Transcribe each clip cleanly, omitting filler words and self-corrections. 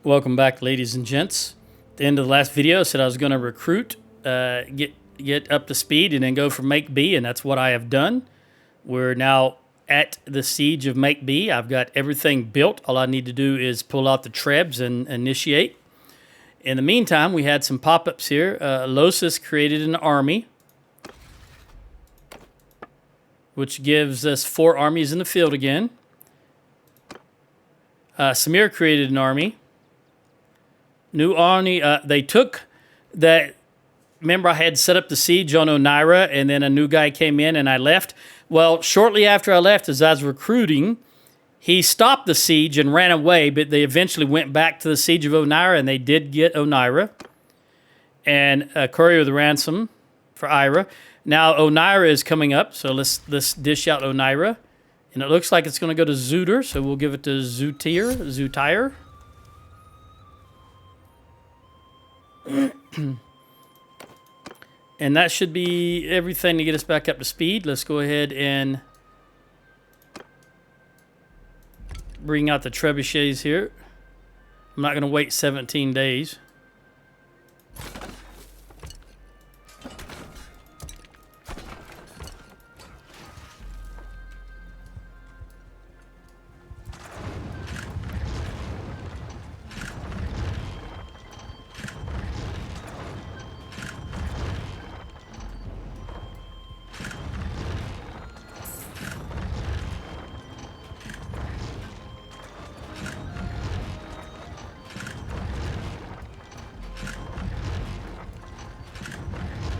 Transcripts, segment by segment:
Welcome back, ladies and gents. At the end of the last video, I said I was going to recruit, get up to speed, and then go for Make B, and that's what I have done. We're now at the siege of Make B. I've got everything built. All I need to do is pull out the trebs and initiate. In the meantime, we had some pop-ups here. Losis created an army, which gives us 4 armies in the field again. Samir created an army. New army, they took that. Remember, I had set up the siege on Onira, and then a new guy came in, and I left. Well, shortly after I left, as I was recruiting, he stopped the siege and ran away, but they eventually went back to the siege of Onira, and they did get Onira. And Courier of the Ransom for Ira. Now, Onira is coming up, so let's dish out Onira. And it looks like it's going to go to Zuder, so we'll give it to Zutire. And that should be everything to get us back up to speed. Let's go ahead and bring out the trebuchets here. I'm not going to wait 17 days.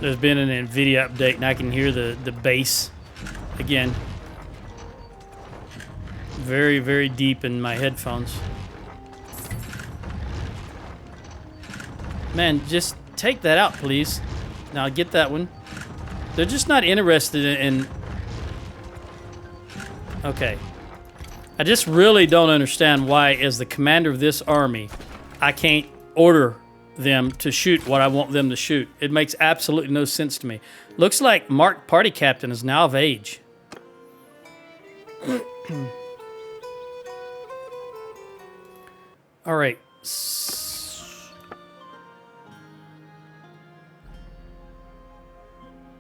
There's been an NVIDIA update, and I can hear the bass again. Very, very deep in my headphones. Man, just take that out, please. Now, get that one. They're just not interested in... Okay. I just really don't understand why, as the commander of this army, I can't order them to shoot what I want them to shoot. It makes absolutely no sense to me. Looks like Mark Party Captain is now of age. All right.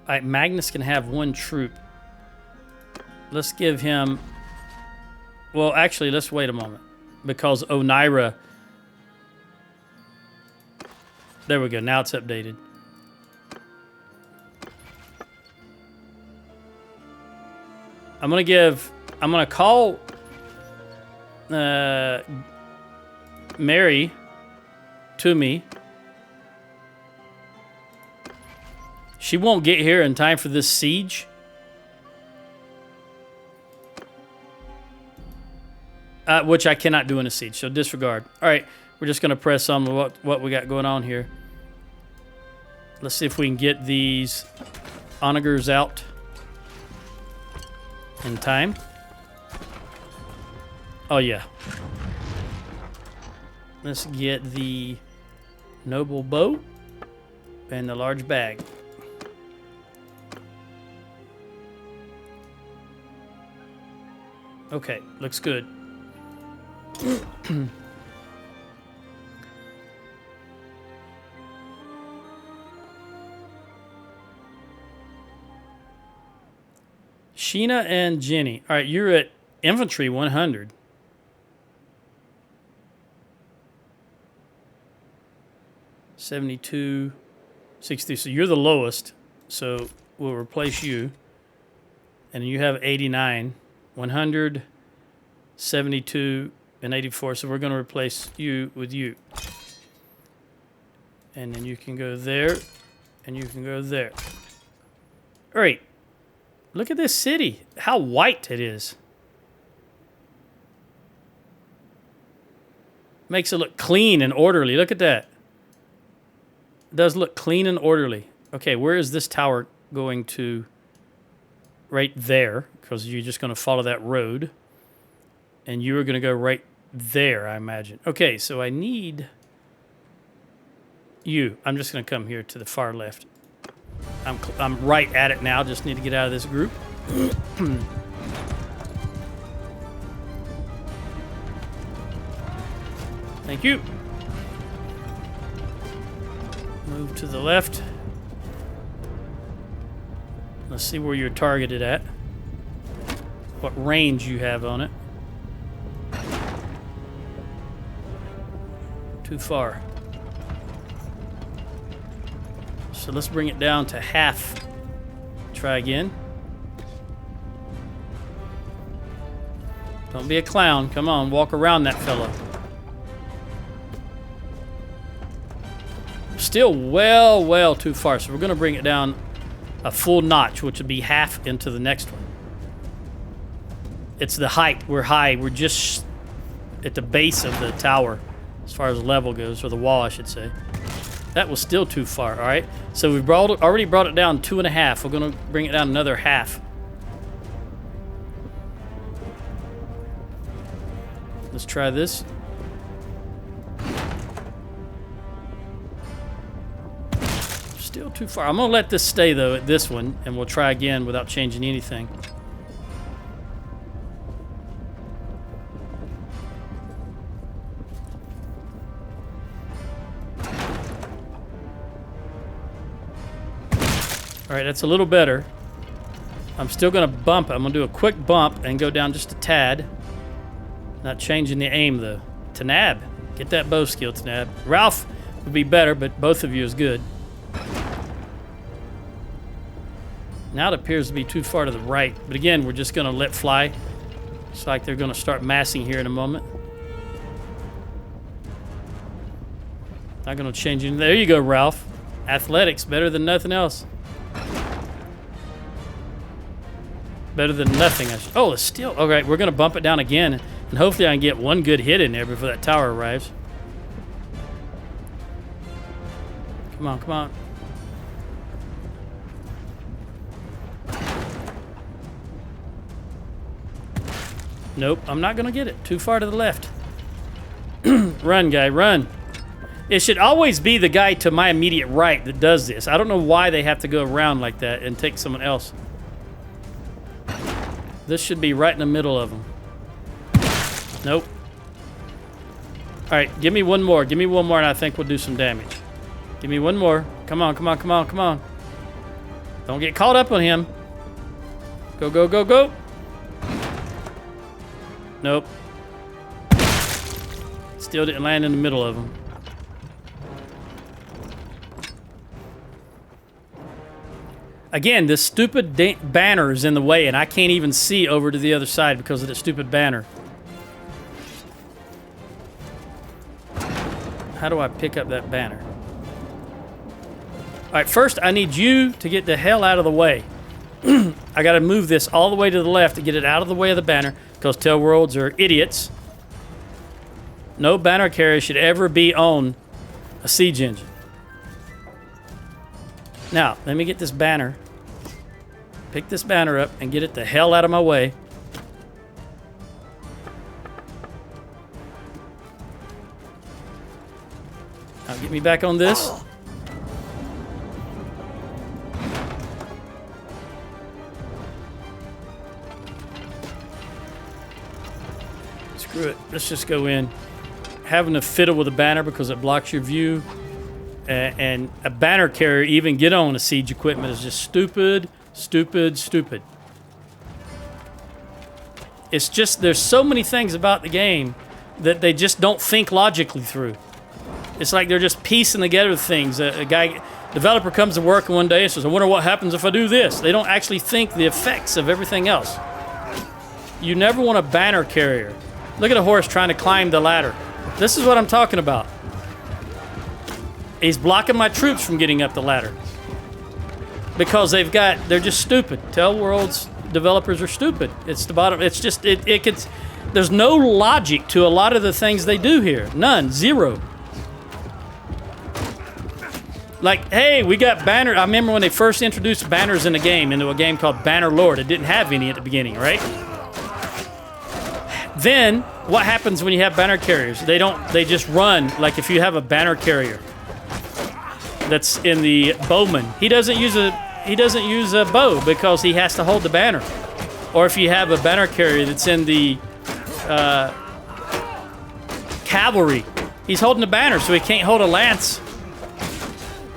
All right, Magnus can have 1 troop. Let's give him... Well, actually, let's wait a moment. Because Onira... There we go. Now it's updated. I'm going to call Mary to me. She won't get here in time for this siege. Which I cannot do in a siege, so disregard. All right, we're just going to press on what we got going on here. Let's see if we can get these onagers out in time. Oh, yeah. Let's get the noble bow and the large bag. Okay, looks good. Sheena and Jenny. All right, you're at infantry 100. $72, $60. So you're the lowest. So we'll replace you. And you have 89, 100, 72, and 84. So we're going to replace you with you. And then you can go there, and you can go there. All right. Look at this city. How white it is. Makes it look clean and orderly. Look at that. It does look clean and orderly. Okay, where is this tower going to? Right there, because you're just going to follow that road. And you are going to go right there, I imagine. Okay, so I need you. I'm just going to come here to the far left. I'm right at it now. Just need to get out of this group. Thank you. Move to the left. Let's see where you're targeted at. What range you have on it. Too far. So let's bring it down to half. Try again. Don't be a clown. Come on, walk around that fellow. Still well too far, so we're going to bring it down a full notch, which would be half into the next one. It's the height. We're high. We're just at the base of the tower as far as level goes, or the wall, I should say. That was still too far, all right? So we've already brought it down 2.5. We're going to bring it down another half. Let's try this. Still too far. I'm going to let this stay, though, at this one, and we'll try again without changing anything. All right, that's a little better. I'm still going to bump. I'm going to do a quick bump and go down just a tad. Not changing the aim, though. Tanab. Get that bow skill, Tanab. Ralph would be better, but both of you is good. Now it appears to be too far to the right. But again, we're just going to let fly. It's like they're going to start massing here in a moment. Not going to change anything. There you go, Ralph. Athletics, better than nothing else. Better than nothing. Oh, it's still... All right, we're going to bump it down again. And hopefully I can get one good hit in there before that tower arrives. Come on, come on. Nope, I'm not going to get it. Too far to the left. Run, guy, run. It should always be the guy to my immediate right that does this. I don't know why they have to go around like that and take someone else. This should be right in the middle of them. Nope. All right, give me one more. Give me one more, and I think we'll do some damage. Give me one more. Come on, come on, come on, come on. Don't get caught up on him. Go, go, go, go. Nope. Still didn't land in the middle of them. Again, this stupid banner is in the way, and I can't even see over to the other side because of the stupid banner. How do I pick up that banner? All right, first I need you to get the hell out of the way. I got to move this all the way to the left to get it out of the way of the banner because Tail Worlds are idiots. No banner carrier should ever be on a siege engine. Now, let me get this banner. Pick this banner up and get it the hell out of my way. Now, get me back on this. Screw it. Let's just go in. Having to fiddle with a banner because it blocks your view. And a banner carrier even get on a siege equipment is just stupid, stupid, stupid. It's just, there's so many things about the game that they just don't think logically through. It's like they're just piecing together things. A developer comes to work one day and says, I wonder what happens if I do this. They don't actually think the effects of everything else. You never want a banner carrier. Look at a horse trying to climb the ladder. This is what I'm talking about. He's blocking my troops from getting up the ladder. Because they're just stupid. Tail Worlds developers are stupid. It's the bottom, it's just, there's no logic to a lot of the things they do here. None, zero. Like, hey, we got banner, I remember when they first introduced banners in the game, into a game called Bannerlord. It didn't have any at the beginning, right? Then, what happens when you have banner carriers? They just run, like if you have a banner carrier that's in the bowman. He doesn't use a bow because he has to hold the banner. Or if you have a banner carrier that's in the cavalry, he's holding the banner, so he can't hold a lance.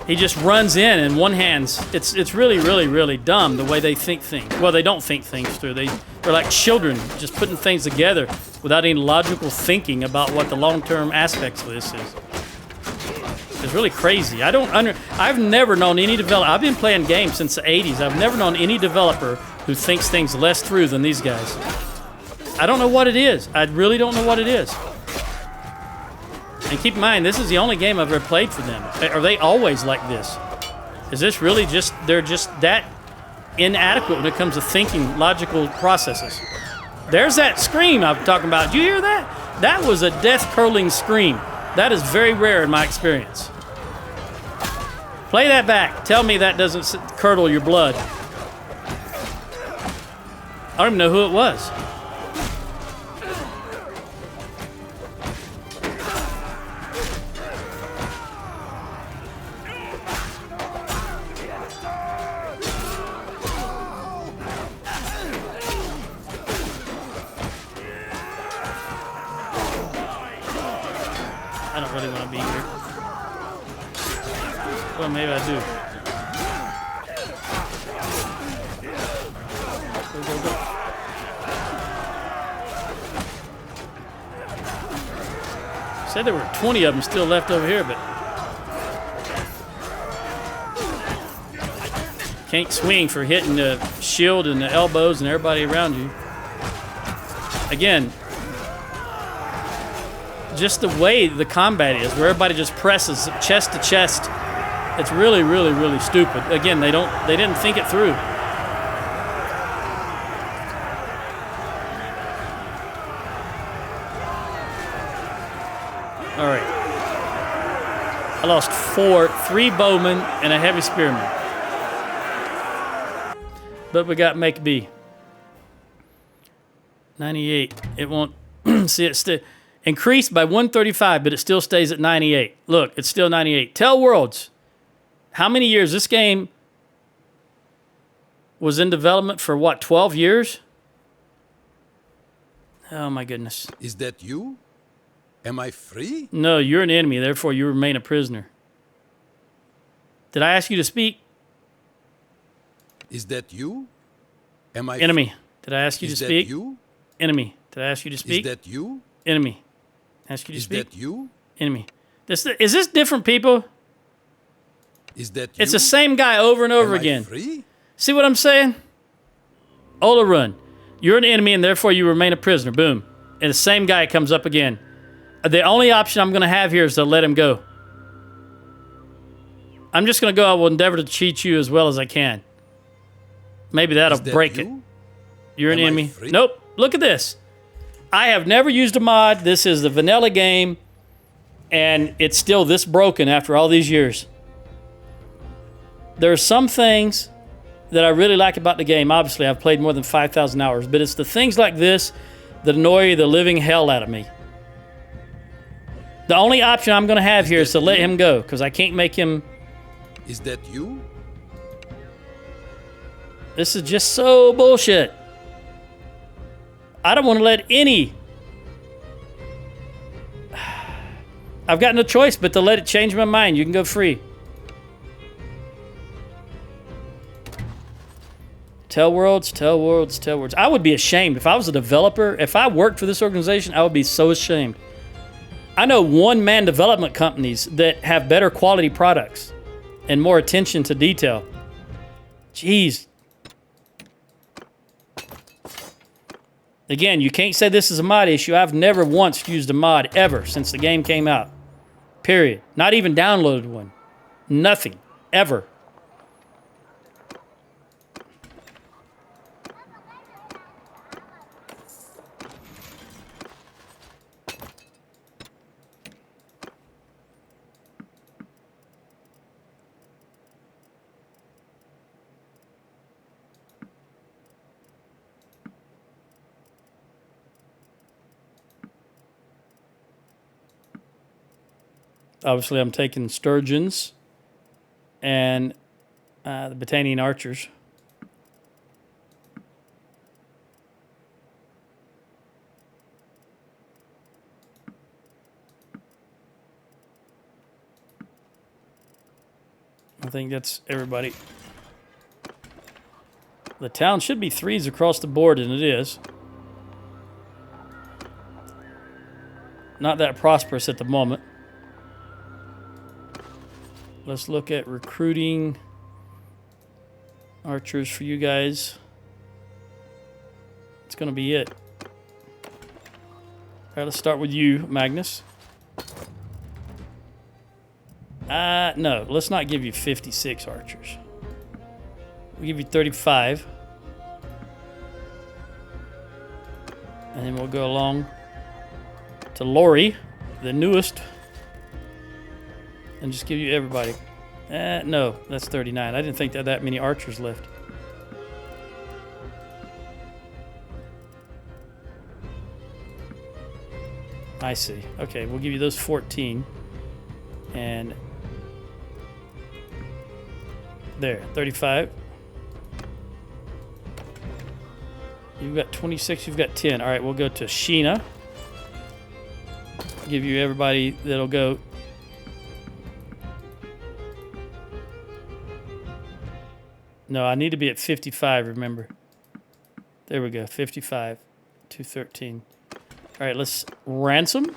He just runs in one hands. It's really, really, really dumb the way they think things. Well, they don't think things through. They're like children, just putting things together without any logical thinking about what the long-term aspects of this is. It's really crazy. I've never known any developer. I've been playing games since the 80s. I've never known any developer who thinks things less through than these guys. I don't know what it is. I really don't know what it is. And keep in mind, this is the only game I've ever played for them. Are they always like this? Is this really just, they're just that inadequate when it comes to thinking logical processes? There's that scream I'm talking about. Did you hear that? That was a death-curling scream. That is very rare in my experience. Play that back. Tell me that doesn't curdle your blood. I don't even know who it was. I don't really want to be here. Well, maybe I do. Go, go, go. Said there were 20 of them still left over here, but can't swing for hitting the shield and the elbows and everybody around you. Again, just the way the combat is, where everybody just presses chest to chest. It's really, really, really stupid. Again, they didn't think it through. All right. I lost 3 bowmen and a heavy spearman. But we got make B. 98. It won't see it still. Increased by 135, but it still stays at 98. Look, it's still 98. Tell Worlds, how many years? This game was in development for what, 12 years? Oh my goodness. Is that you? Am I free? No, you're an enemy, therefore you remain a prisoner. Did I ask you to speak? Is that you? Am I enemy? Did I ask you to speak? Is that you? Enemy. Did I ask you to speak? Is that you? Enemy. Ask you to speak? Is that you? Enemy. Is this different people? Is that you? It's the same guy over and over again. Free? See what I'm saying? Ola run. You're an enemy and therefore you remain a prisoner. Boom. And the same guy comes up again. The only option I'm going to have here is to let him go. I'm just going to go. I will endeavor to cheat you as well as I can. Maybe that'll break it. You're an enemy. Nope. Look at this. I have never used a mod. This is the vanilla game. And it's still this broken after all these years. There are some things that I really like about the game. Obviously, I've played more than 5,000 hours. But it's the things like this that annoy the living hell out of me. The only option I'm going to have here is to let him go. Because I can't make him... Is that you? This is just so bullshit. I don't want to let any... I've got no choice but to let it change my mind. You can go free. Tell Worlds, tell Worlds, tell Worlds. I would be ashamed. If I was a developer, if I worked for this organization, I would be so ashamed. I know one-man development companies that have better quality products and more attention to detail. Jeez. Again, you can't say this is a mod issue. I've never once used a mod ever since the game came out. Period. Not even downloaded one. Nothing. Ever. Obviously, I'm taking Sturgians and the Battanian archers. think that's everybody. The town should be 3s across the board, and it is. Not that prosperous at the moment. Let's look at recruiting archers for you guys. It's going to be it. All right, let's start with you, Magnus. No, let's not give you 56 archers. We'll give you 35. And then we'll go along to Lori, the newest, and just give you everybody. No, that's 39. I didn't think that many archers left. I see. Okay, we'll give you those 14. And there, 35. You've got 26, you've got 10. All right, we'll go to Sheena. Give you everybody that'll go. No, I need to be at 55, remember. There we go, 55, 213. All right, let's ransom.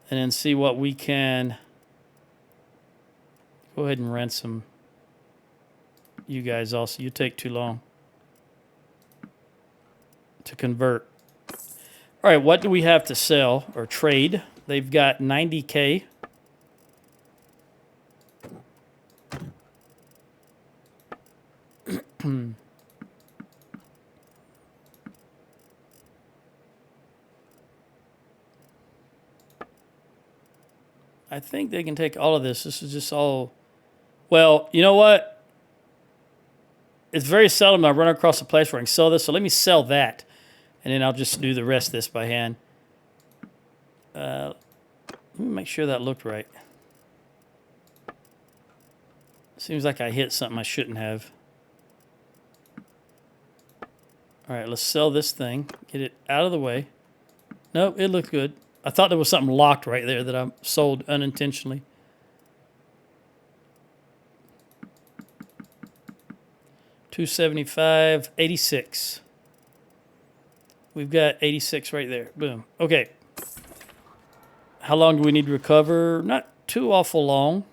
And then see what we can. Go ahead and ransom you guys also. You take too long to convert. All right, what do we have to sell or trade? They've got 90K. I think they can take all of this. This is just all... Well, you know what? It's very seldom I run across a place where I can sell this, so let me sell that. And then I'll just do the rest of this by hand. Let me make sure that looked right. Seems like I hit something I shouldn't have. All right, let's sell this thing. Get it out of the way. Nope, it looked good. I thought there was something locked right there that I sold unintentionally. $275, 86. We've got 86 right there. Boom. Okay. How long do we need to recover? Not too awful long.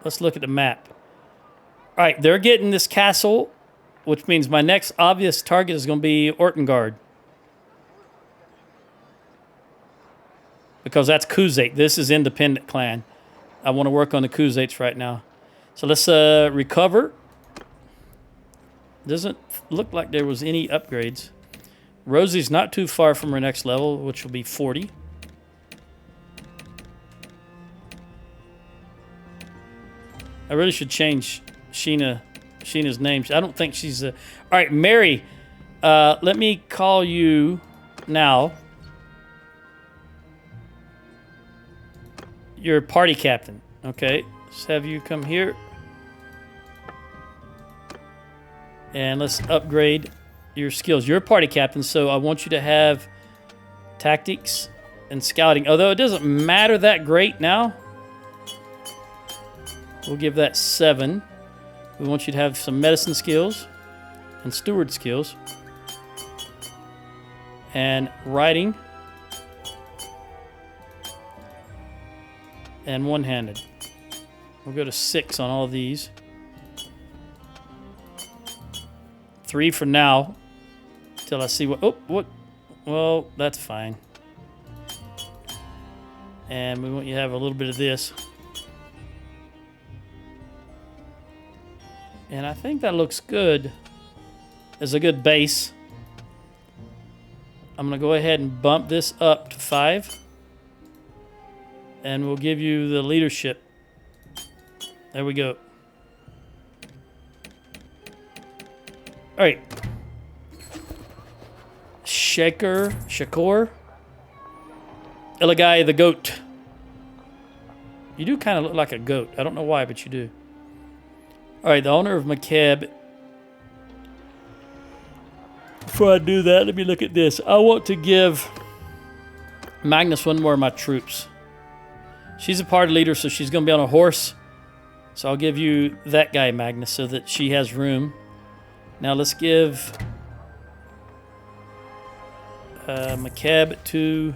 Let's look at the map. All right, they're getting this castle, which means my next obvious target is going to be Ortengard. Because that's Kuzate. This is independent clan. I want to work on the Kuzates right now. So let's recover. Doesn't look like there was any upgrades. Rosie's not too far from her next level, which will be 40. I really should change Sheena's name. I don't think she's a... All right, Mary, let me call you now. You're party captain. Okay, let's have you come here. And let's upgrade your skills. You're a party captain, so I want you to have tactics and scouting. Although it doesn't matter that great now. We'll give that 7. We want you to have some medicine skills and steward skills. And riding. And one-handed. We'll go to 6 on all these. 3 for now. Till I see what... Oh, what? Well, that's fine. And we want you to have a little bit of this. And I think that looks good. As a good base. I'm going to go ahead and bump this up to 5. And we'll give you the leadership. There we go. All right. Shakor. Ilagai the goat. You do kind of look like a goat. I don't know why, but you do. All right, the owner of McCab. Before I do that, let me look at this. I want to give Magnus one more of my troops. She's a party leader, so she's going to be on a horse. So I'll give you that guy, Magnus, so that she has room. Now let's give McCab to...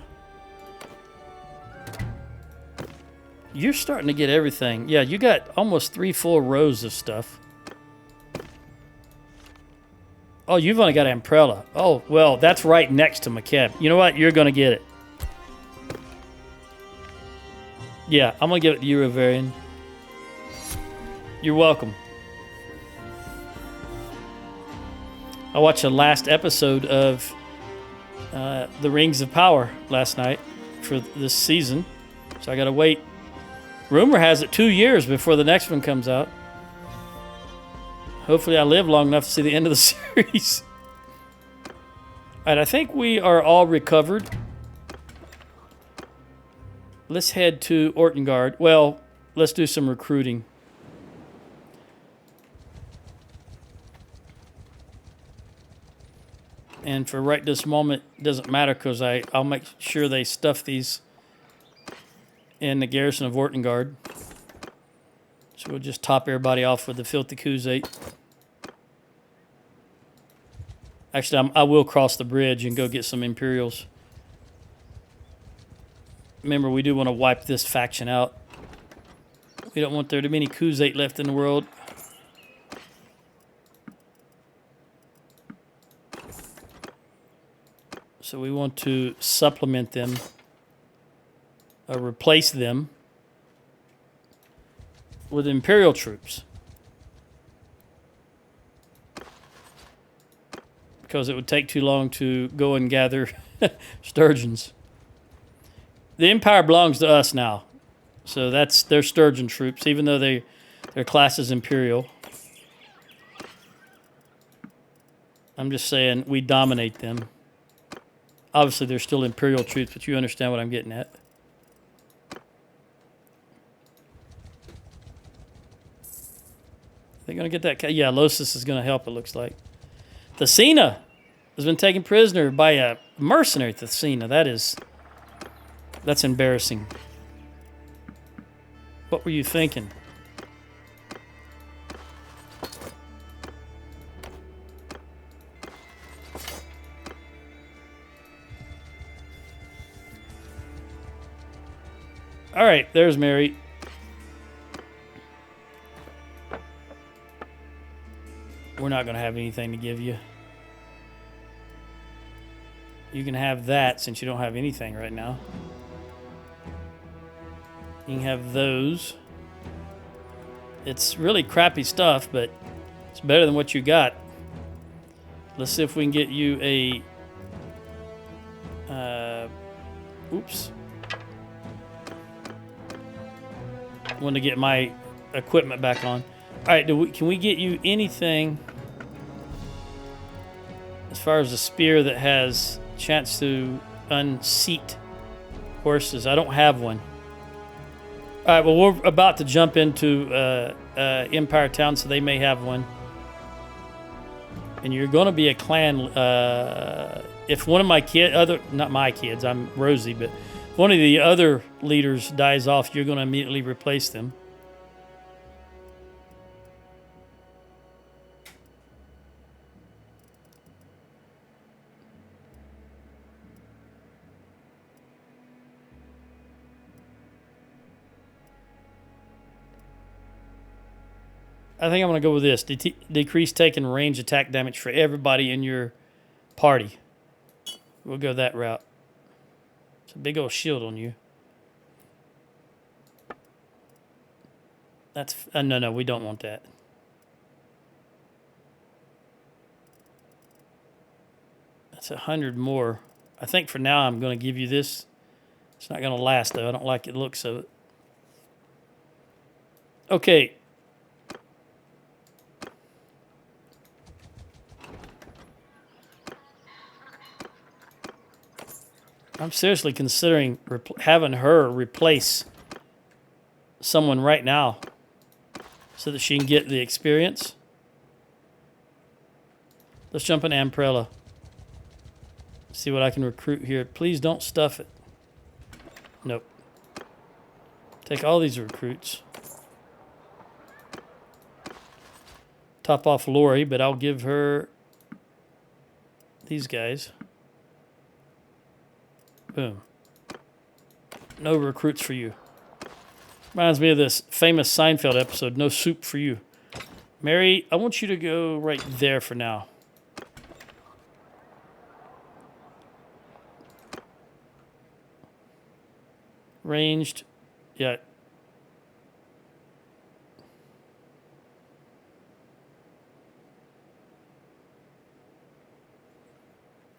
You're starting to get everything. Yeah, you got almost 3 full rows of stuff. Oh, you've only got Amprella. Oh, well, that's right next to McCab. You know what? You're going to get it. Yeah, I'm going to give it to you, Ravarian. You're welcome. I watched the last episode of The Rings of Power last night for this season. So I got to wait. Rumor has it 2 years before the next one comes out. Hopefully I live long enough to see the end of the series. All right, I think we are all recovered. Let's head to Ortengard. Well, let's do some recruiting. And for right this moment, it doesn't matter because I'll make sure they stuff these in the garrison of Ortengard. So we'll just top everybody off with the Filthy Crusade. Actually, I will cross the bridge and go get some Imperials. Remember, we do want to wipe this faction out. We don't want there to be any Crusade left in the world. So we want to supplement them, or replace them with Imperial troops. Because it would take too long to go and gather Sturgians. The Empire belongs to us now. So that's their Sturgian troops, even though their class is Imperial. I'm just saying we dominate them. Obviously, they're still Imperial troops, but you understand what I'm getting at. They're going to get that... Yeah, Losis is going to help, it looks like. Thesina has been taken prisoner by a mercenary, Thesina. That's embarrassing. What were you thinking? All right, there's Mary. We're not going to have anything to give you. You can have that since you don't have anything right now. You can have those. It's really crappy stuff, but it's better than what you got. Let's see if we can get you a... oops. I want to get my equipment back on. All right, can we get you anything as far as a spear that has chance to unseat horses? I don't have one. All right, well, we're about to jump into Empire Town, so they may have one. And you're going to be a clan. If one of my not my kids, I'm Rosie, but if one of the other leaders dies off, you're going to immediately replace them. I think I'm going to go with this. Decrease taken range attack damage for everybody in your party. We'll go that route. It's a big old shield on you. That's... no, we don't want that. That's 100 more. I think for now I'm going to give you this. It's not going to last, though. I don't like the looks of it. Okay. I'm seriously considering having her replace someone right now so that she can get the experience. Let's jump in Amprella. See what I can recruit here. Please don't stuff it. Nope. Take all these recruits. Top off Lori, but I'll give her these guys. Boom. No recruits for you. Reminds me of this famous Seinfeld episode, No Soup for You. Mary, I want you to go right there for now. Ranged. Yeah.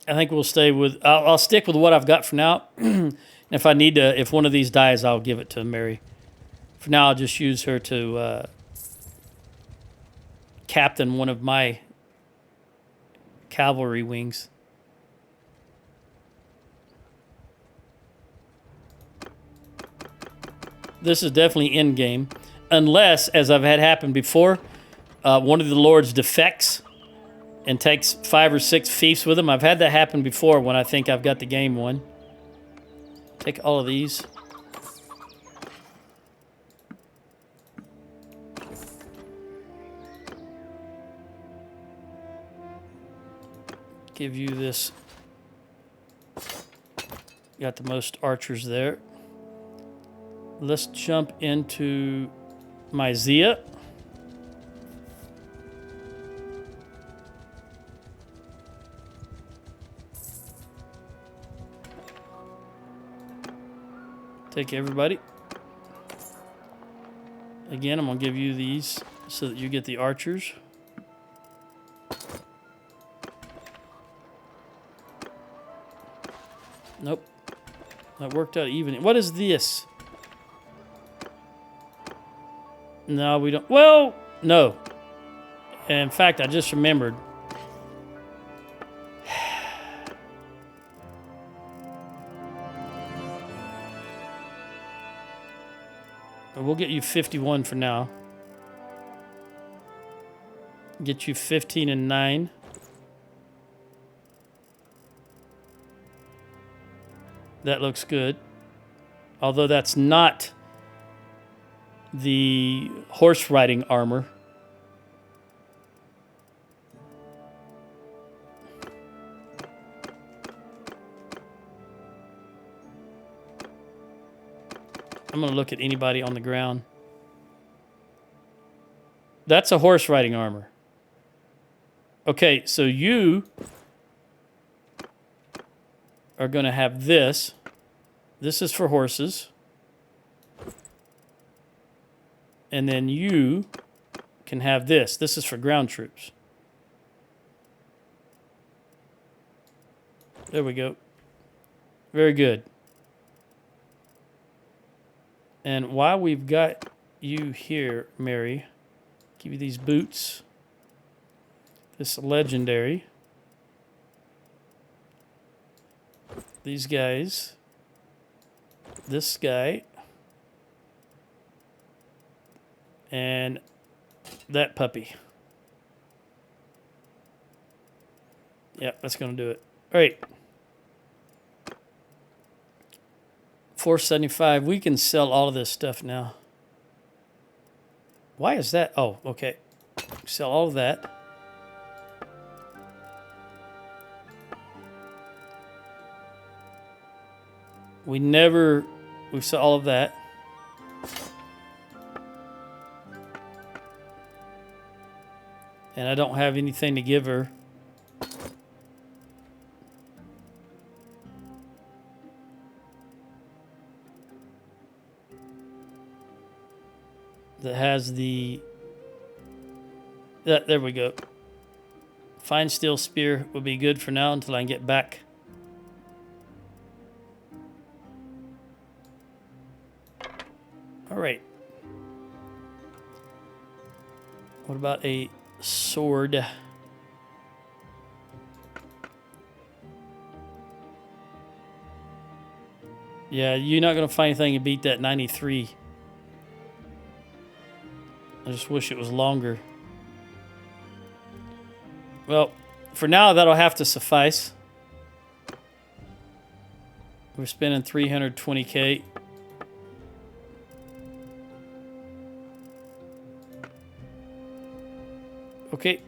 I think we'll stay with... I'll stick with what I've got for now. If I need to... If one of these dies, I'll give it to Mary. For now, I'll just use her to captain one of my cavalry wings. This is definitely end game. Unless, as I've had happen before, one of the lords defects and takes 5 or 6 fiefs with him. I've had that happen before when I think I've got the game won. Take all of these. Give you this. Got the most archers there. Let's jump into my Zia. Take everybody. Again, I'm going to give you these so that you get the archers. Nope. That worked out even. What is this? No, we don't. Well, no. In fact, I just remembered. We'll get you 51 for now. Get you 15 and 9. That looks good. Although that's not the horse riding armor. I'm going to look at anybody on the ground. That's a horse riding armor. Okay, so you are going to have this. This is for horses. And then you can have this. This is for ground troops. There we go. Very good. And while we've got you here, Mary, give you these boots. This legendary. These guys. This guy. And that puppy. Yeah, that's going to do it. All right. 475. We can sell all of this stuff now. Why is that? Oh, okay. Sell all of that. We sell all of that. And I don't have anything to give her. That has the... there we go. Fine steel spear would be good for now until I can get back. All right. What about a sword? Yeah, you're not going to find anything to beat that 93. I just wish it was longer. Well, for now, that'll have to suffice. We're spending 320K. Okay.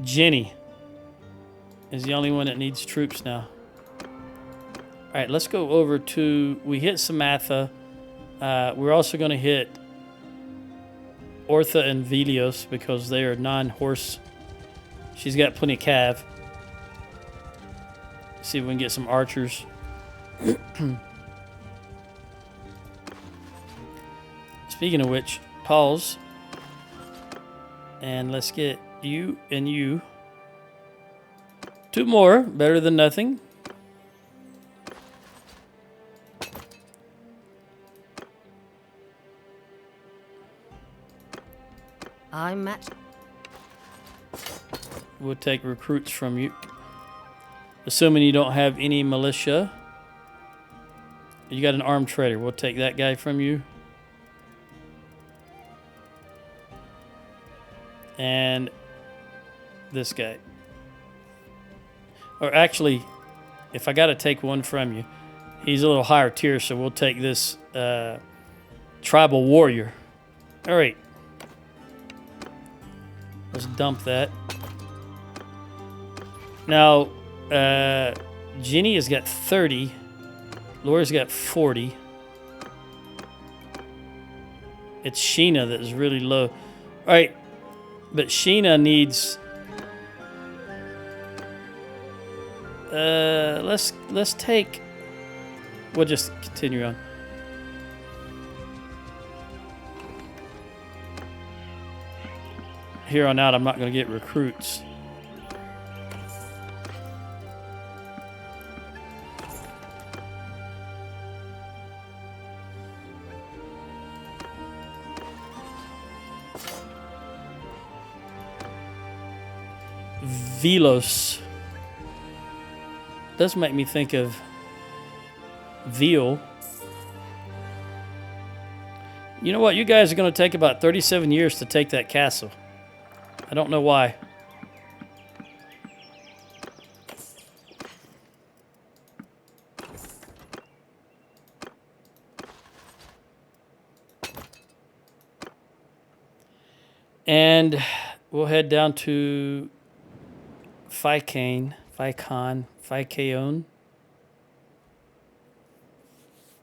Jenny is the only one that needs troops now. All right, let's go over to... We hit Samatha. We're also going to hit Ortha and Velios because they are non-horse. She's got plenty of cav. See if we can get some archers. Speaking of which, pause. And let's get you and you. 2 more, better than nothing. I'm matched. We'll take recruits from you. Assuming you don't have any militia. You got an armed trader. We'll take that guy from you. And this guy. Or actually, if I got to take one from you, he's a little higher tier, so we'll take this tribal warrior. All right. Let's dump that. Now, Jenny has got 30. Laura's got 40. It's Sheena that is really low. All right. But Sheena needs... let's take... We'll just continue on. Here on out, I'm not going to get recruits. Velos. Does make me think of veal. You know what? You guys are going to take about 37 years to take that castle. I don't know why. And we'll head down to Ficane.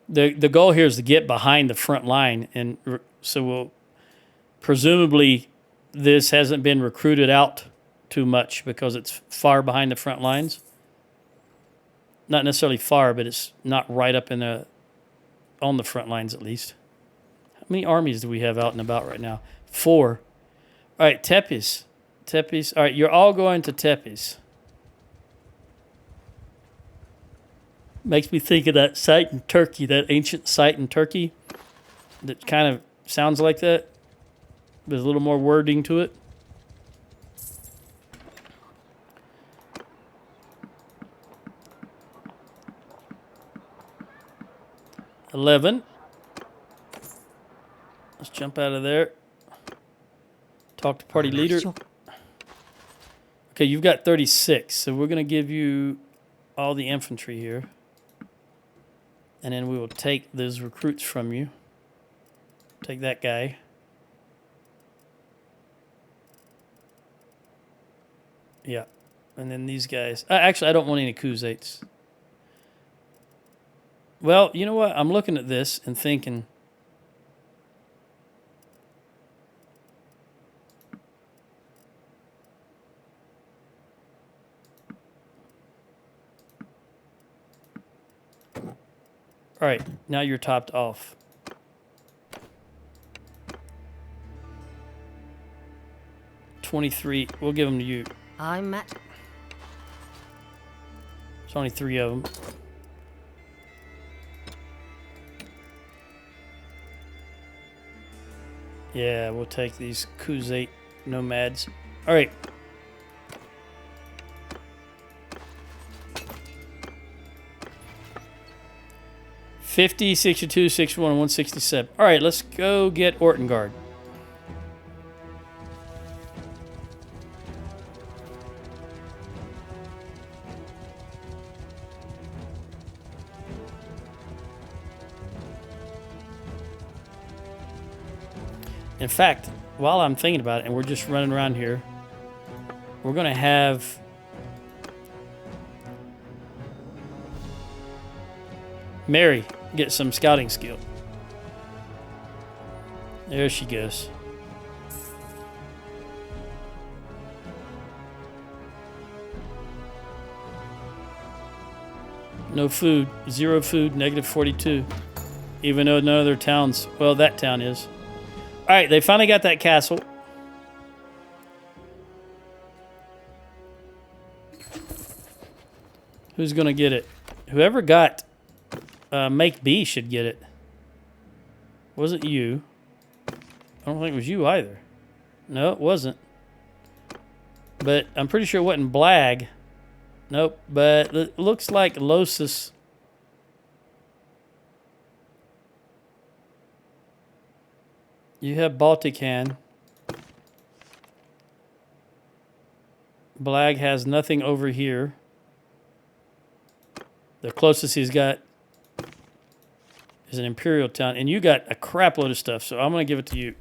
The goal here is to get behind the front line, and so we'll presumably this hasn't been recruited out too much because it's far behind the front lines. Not necessarily far, but it's not right up on the front lines at least. How many armies do we have out and about right now? 4. All right, Tepes. All right, you're all going to Tepes. Makes me think of that site in Turkey, that ancient site in Turkey that kind of sounds like that. There's a little more wording to it. $11. Let's jump out of there. Talk to party leader. Okay, you've got 36, so we're going to give you all the infantry here. And then we will take those recruits from you. Take that guy. Yeah. And then these guys. Actually, I don't want any Khuzaits. Well, you know what? I'm looking at this and thinking... All right, now you're topped off. $23. We'll give them to you. I'm Matt. There's only 3 of them. Yeah, we'll take these Khuzait nomads. All right. $50, $62, $61, $167. All right, let's go get Ortengard. In fact, while I'm thinking about it, and we're just running around here, we're going to have Mary get some scouting skill. There she goes. No food. 0 food. Negative 42. Even though none of their towns... Well, that town is. Alright, they finally got that castle. Who's going to get it? Whoever got Make B should get it. Wasn't you. I don't think it was you either. No, it wasn't. But I'm pretty sure it wasn't Blag. Nope, but it looks like Losis. You have Baltican. Blag has nothing over here. The closest he's got is an Imperial town. And you got a crap load of stuff, so I'm going to give it to you.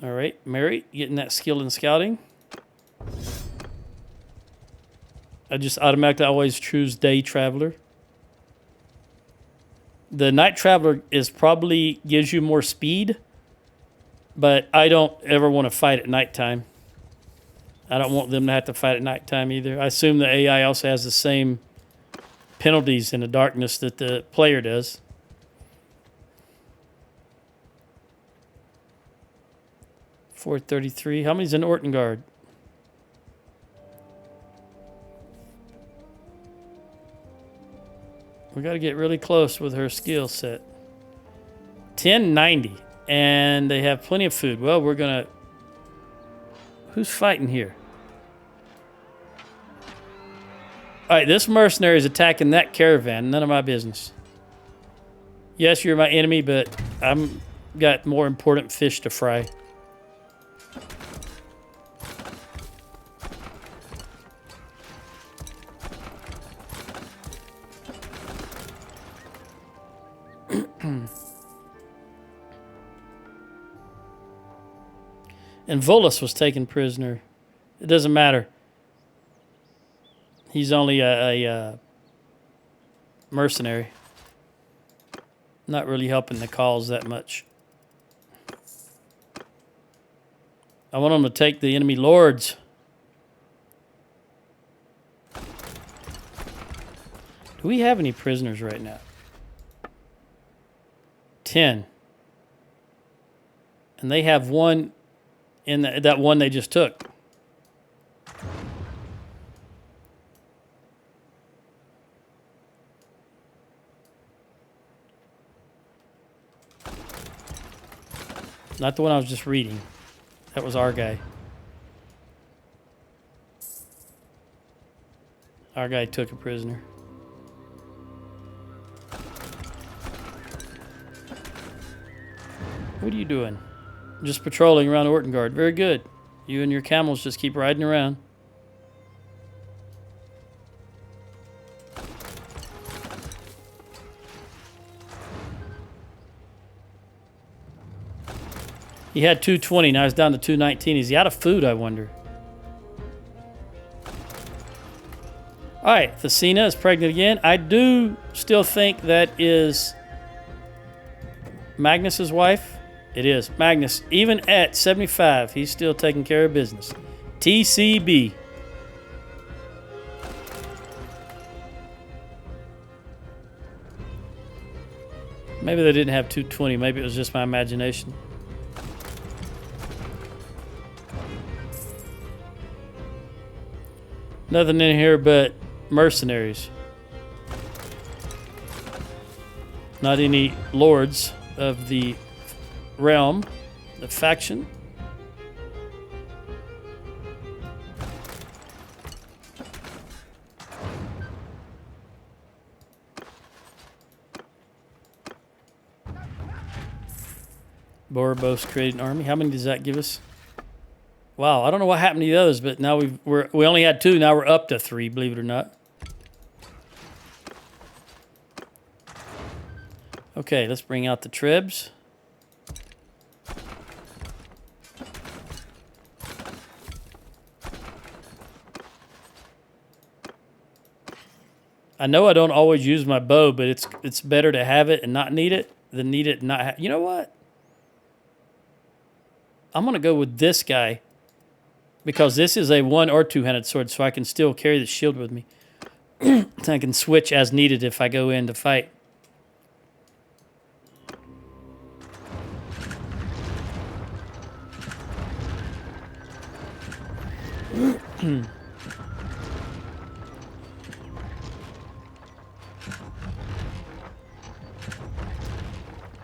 All right, Mary, getting that skill in scouting. I just automatically always choose Day Traveler. The Night Traveler is probably gives you more speed, but I don't ever want to fight at nighttime. I don't want them to have to fight at nighttime either. I assume the AI also has the same penalties in the darkness that the player does. .433. How many's in Ortengard? We got to get really close with her skill set. 1090. And they have plenty of food. Well, we're going to... Who's fighting here? All right, this mercenary is attacking that caravan. None of my business. Yes, you're my enemy, but I'm got more important fish to fry. And Volus was taken prisoner. It doesn't matter. He's only a mercenary. Not really helping the cause that much. I want him to take the enemy lords. Do we have any prisoners right now? 10. And they have one in that one they just took. Not the one I was just reading. That was our guy. Our guy took a prisoner. What are you doing? Just patrolling around Ortengard. Very good. You and your camels just keep riding around. He had 220. Now he's down to 219. Is he out of food, I wonder? All right. Thesina is pregnant again. I do still think that is Magnus's wife. It is. Magnus, even at 75, he's still taking care of business. TCB. Maybe they didn't have 220. Maybe it was just my imagination. Nothing in here but mercenaries. Not any lords of the realm, the faction. Borbos created an army. How many does that give us? Wow, I don't know what happened to the others, but now we only had 2. Now we're up to 3. Believe it or not. Okay, let's bring out the tribs. I know I don't always use my bow, but it's better to have it and not need it than need it and not have. You know what? I'm gonna go with this guy because this is a 1 or 2-handed sword, so I can still carry the shield with me. I can switch as needed if I go in to fight.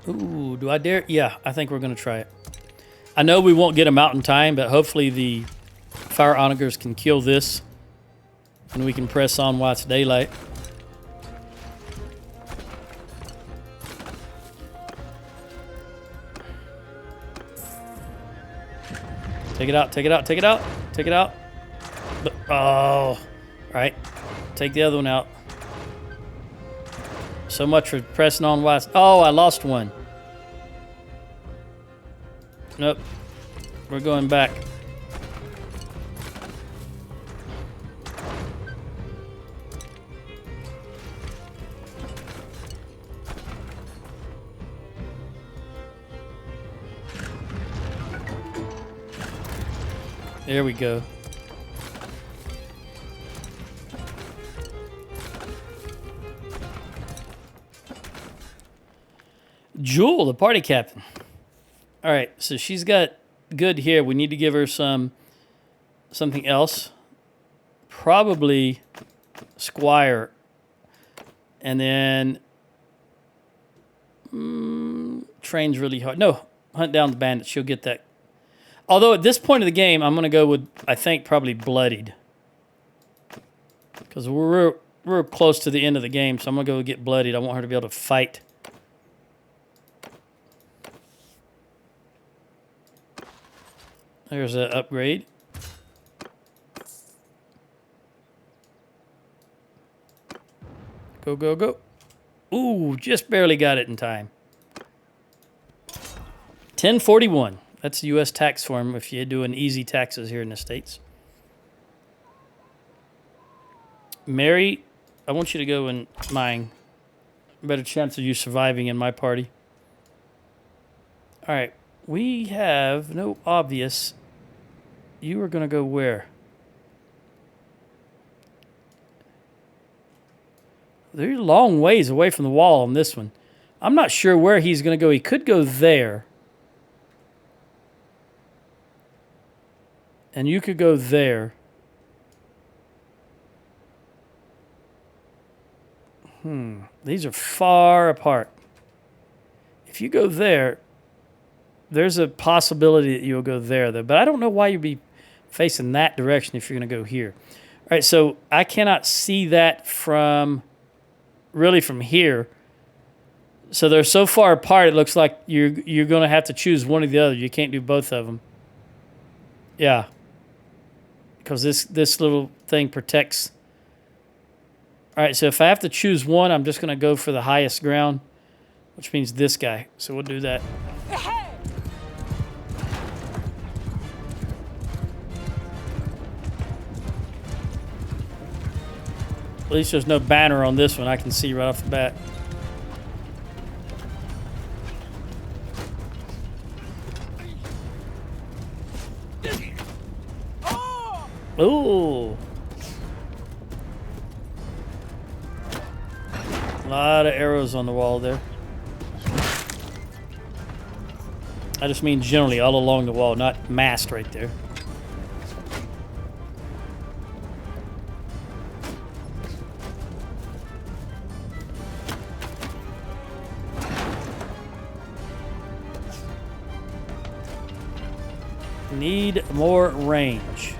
Ooh, do I dare? Yeah, I think we're going to try it. I know we won't get them out in time, but hopefully the fire onagers can kill this and we can press on while it's daylight. Take it out, take it out, take it out, take it out. But, oh, all right. Take the other one out. So much for pressing on while it's... Oh, I lost one. Nope. We're going back. There we go. Jewel, the party captain. All right, so she's got good here. We need to give her something else. Probably Squire. And then trains really hard. No, hunt down the bandits. She'll get that. Although at this point of the game, I'm going to go with, I think, probably Bloodied. Because we're close to the end of the game, so I'm going to go get Bloodied. I want her to be able to fight. There's an upgrade. Go, go, go. Ooh, just barely got it in time. 1041. That's the U.S. tax form if you're doing easy taxes here in the States. Mary, I want you to go in mine. Better chance of you surviving in my party. All right. We have no obvious... You are going to go where? They're a long ways away from the wall on this one. I'm not sure where he's going to go. He could go there. And you could go there. These are far apart. If you go there, there's a possibility that you'll go there, though. But I don't know why you'd be facing that direction if you're going to go here. All right, so I cannot see that from here. So they're so far apart, it looks like you're going to have to choose one or the other. You can't do both of them. Yeah. Because this little thing protects. All right, so if I have to choose one, I'm just going to go for the highest ground, which means this guy. So we'll do that. At least there's no banner on this one. I can see right off the bat. Ooh. A lot of arrows on the wall there. I just mean generally all along the wall, not massed right there. Need more range.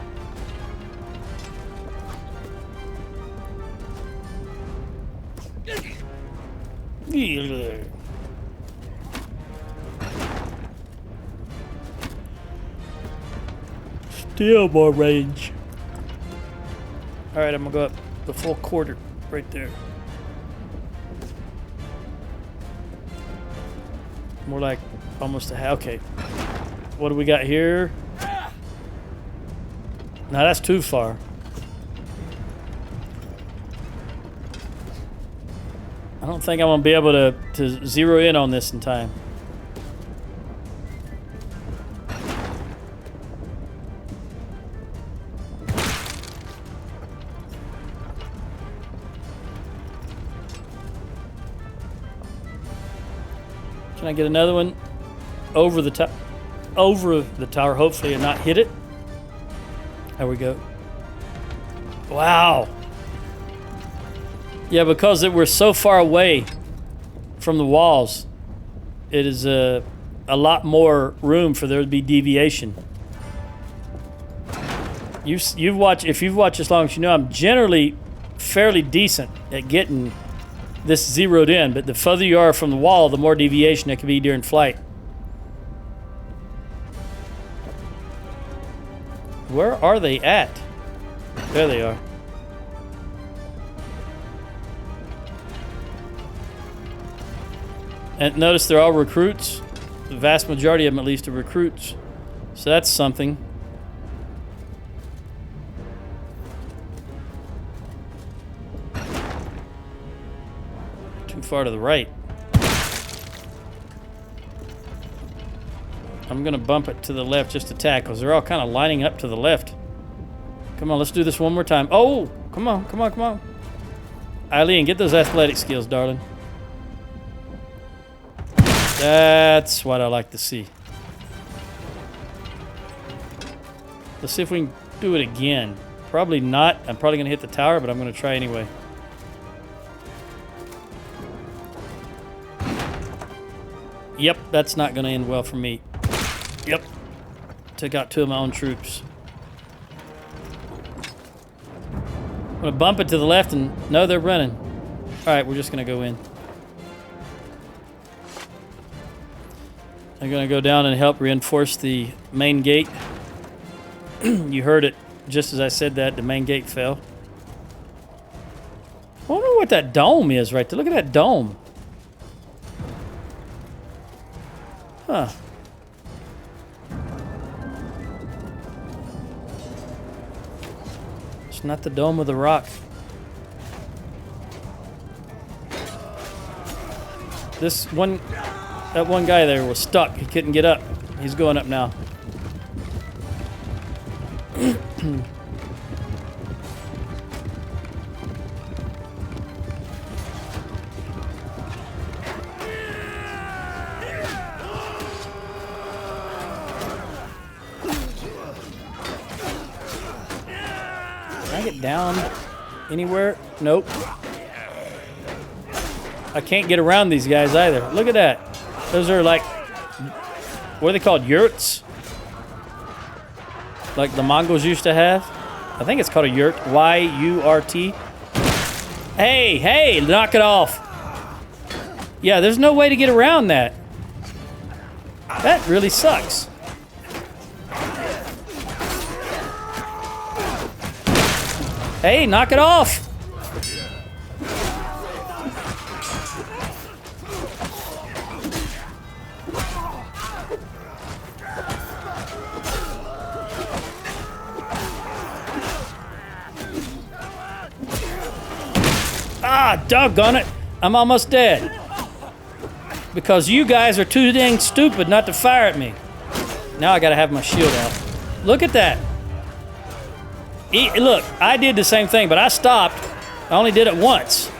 Still more range. Alright, I'm gonna go up the full quarter right there. More like almost a half. Okay. What do we got here? Now that's too far. I don't think I'm gonna be able to zero in on this in time. Can I get another one over the top, over the tower, hopefully, and not hit it? There we go. Wow. Yeah, because we're so far away from the walls, it is a lot more room for there to be deviation. You've watched, if you've watched as long as you know, I'm generally fairly decent at getting this zeroed in, but the further you are from the wall, the more deviation there can be during flight. Where are they at? There they are. And notice they're all recruits. The vast majority of them, at least, are recruits. So that's something. Too far to the right. I'm gonna bump it to the left just a tack, because they're all kind of lining up to the left. Come on, let's do this one more time. Oh, come on, come on, come on. Eileen, get those athletic skills, darling. That's what I like to see. Let's see if we can do it again. Probably not. I'm probably gonna hit the tower, but I'm gonna try anyway. Yep, that's not gonna end well for me. Yep. Took out 2 of my own troops. I'm gonna bump it to the left and no, they're running. Alright, we're just gonna go in. I'm gonna go down and help reinforce the main gate. You heard it just as I said that, the main gate fell. I wonder what that dome is right there. Look at that dome. Huh. It's not the dome of the rock. That one guy there was stuck. He couldn't get up. He's going up now. Can I get down anywhere? Nope. I can't get around these guys either. Look at that. Those are like, what are they called? Yurts? Like the Mongols used to have? I think it's called a yurt. Y-U-R-T. Hey, hey, knock it off. Yeah, there's no way to get around that. That really sucks. Hey, knock it off. Ah, doggone it. I'm almost dead. Because you guys are too dang stupid not to fire at me. Now I gotta have my shield out. Look at that. Look, I did the same thing, but I stopped. I only did it once.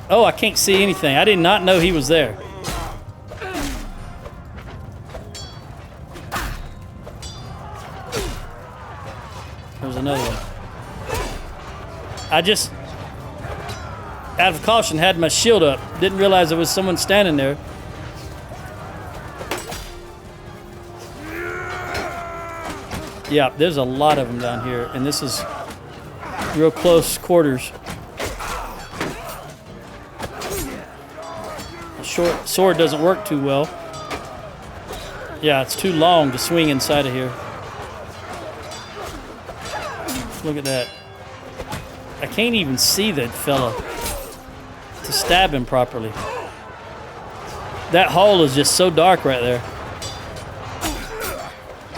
Oh, I can't see anything. I did not know he was there. There's another one. I just, out of caution, had my shield up. Didn't realize there was someone standing there. Yeah, there's a lot of them down here, and this is real close quarters. A short sword doesn't work too well. Yeah, it's too long to swing inside of here. Look at that. I can't even see that fella to stab him properly. That hole is just so dark right there.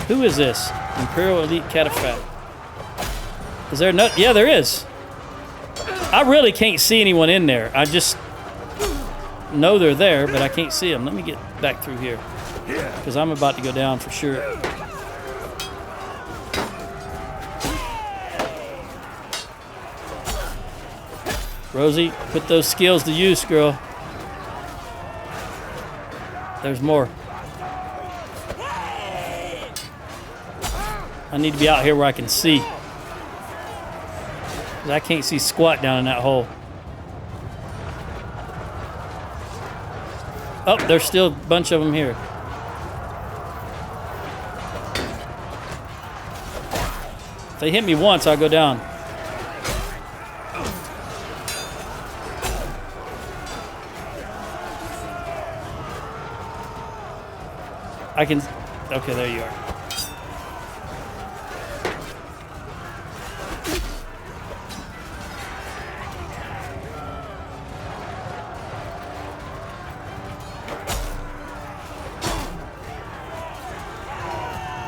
Who is this? Imperial Elite Cataphract. Is there no? Yeah, there is. I really can't see anyone in there. I just know they're there, but I can't see them. Let me get back through here, because I'm about to go down for sure. Rosie, put those skills to use, girl. There's more. I need to be out here where I can see. 'Cause I can't see squat down in that hole. Oh, there's still a bunch of them here. If they hit me once, I'll go down. I can... Okay, there you are.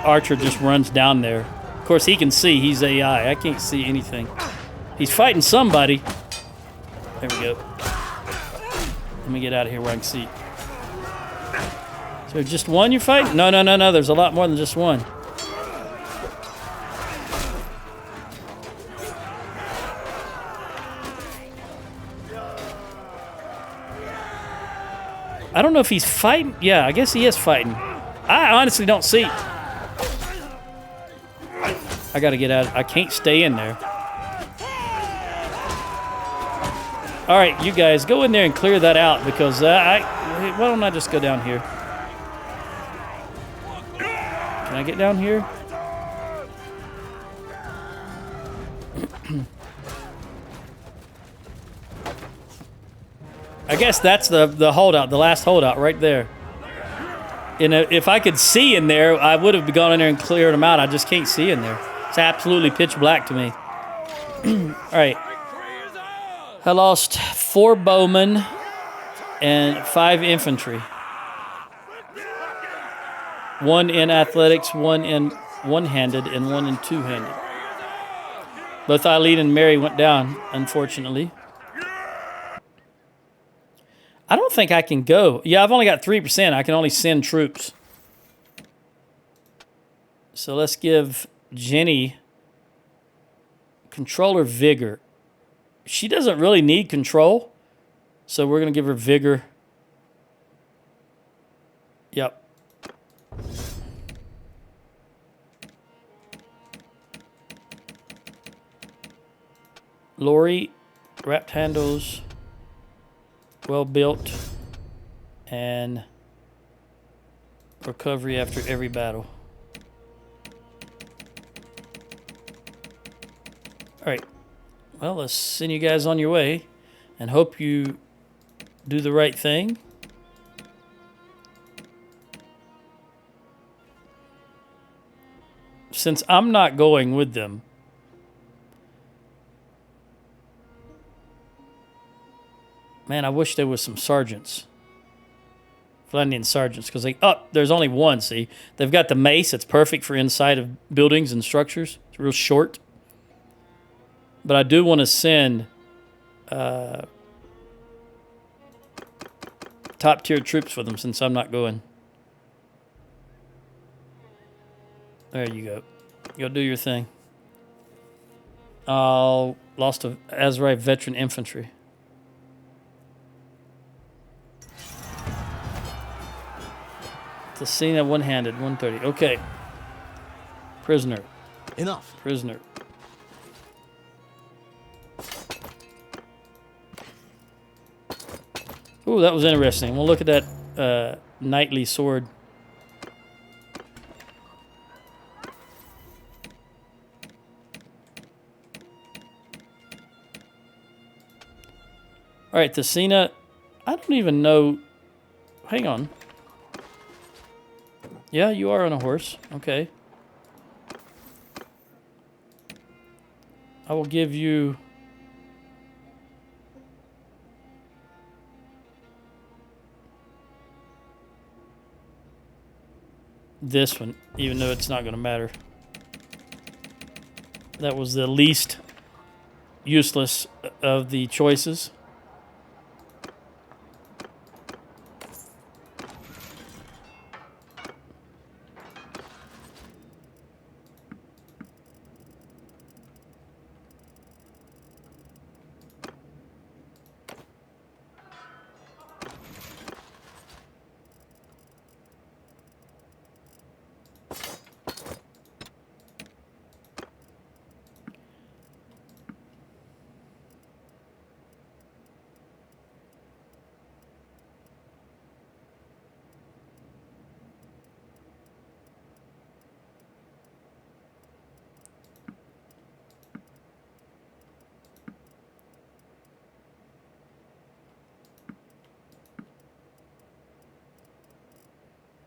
Archer just runs down there. Of course, he can see. He's AI. I can't see anything. He's fighting somebody. There we go. Let me get out of here where I can see. Is there just one you're fighting? No, no, no, no. There's a lot more than just one. I don't know if he's fighting. Yeah, I guess he is fighting. I honestly don't see. I gotta get out. I can't stay in there. All right, you guys, go in there and clear that out, because why don't I just go down here? Can I get down here? I guess that's the holdout, the last holdout right there. And if I could see in there, I would have gone in there and cleared them out. I just can't see in there. It's absolutely pitch black to me. All right. I lost 4 bowmen and 5 infantry. 1 in athletics, 1 in one-handed, and 1 in two-handed. Both Eileen and Mary went down, unfortunately. I don't think I can go. Yeah, I've only got 3%. I can only send troops. So let's give Jenny controller vigor. She doesn't really need control, so we're going to give her vigor. Yep. Lori, wrapped handles, well built, and recovery after every battle. All right. Well, let's send you guys on your way and hope you do the right thing. Since I'm not going with them, man, I wish there was some sergeants. Flandrian sergeants, because there's only one, see? They've got the mace. It's perfect for inside of buildings and structures. It's real short. But I do want to send top-tier troops for them since I'm not going. There you go. Go do your thing. Lost a Azrai veteran infantry. Tassina one-handed, 130. Okay. Prisoner. Enough. Prisoner. Ooh, that was interesting. We'll look at that knightly sword. right, Thesina. I don't even know. Hang on. Yeah, you are on a horse. Okay. I will give you... this one, even though it's not going to matter. That was the least useless of the choices.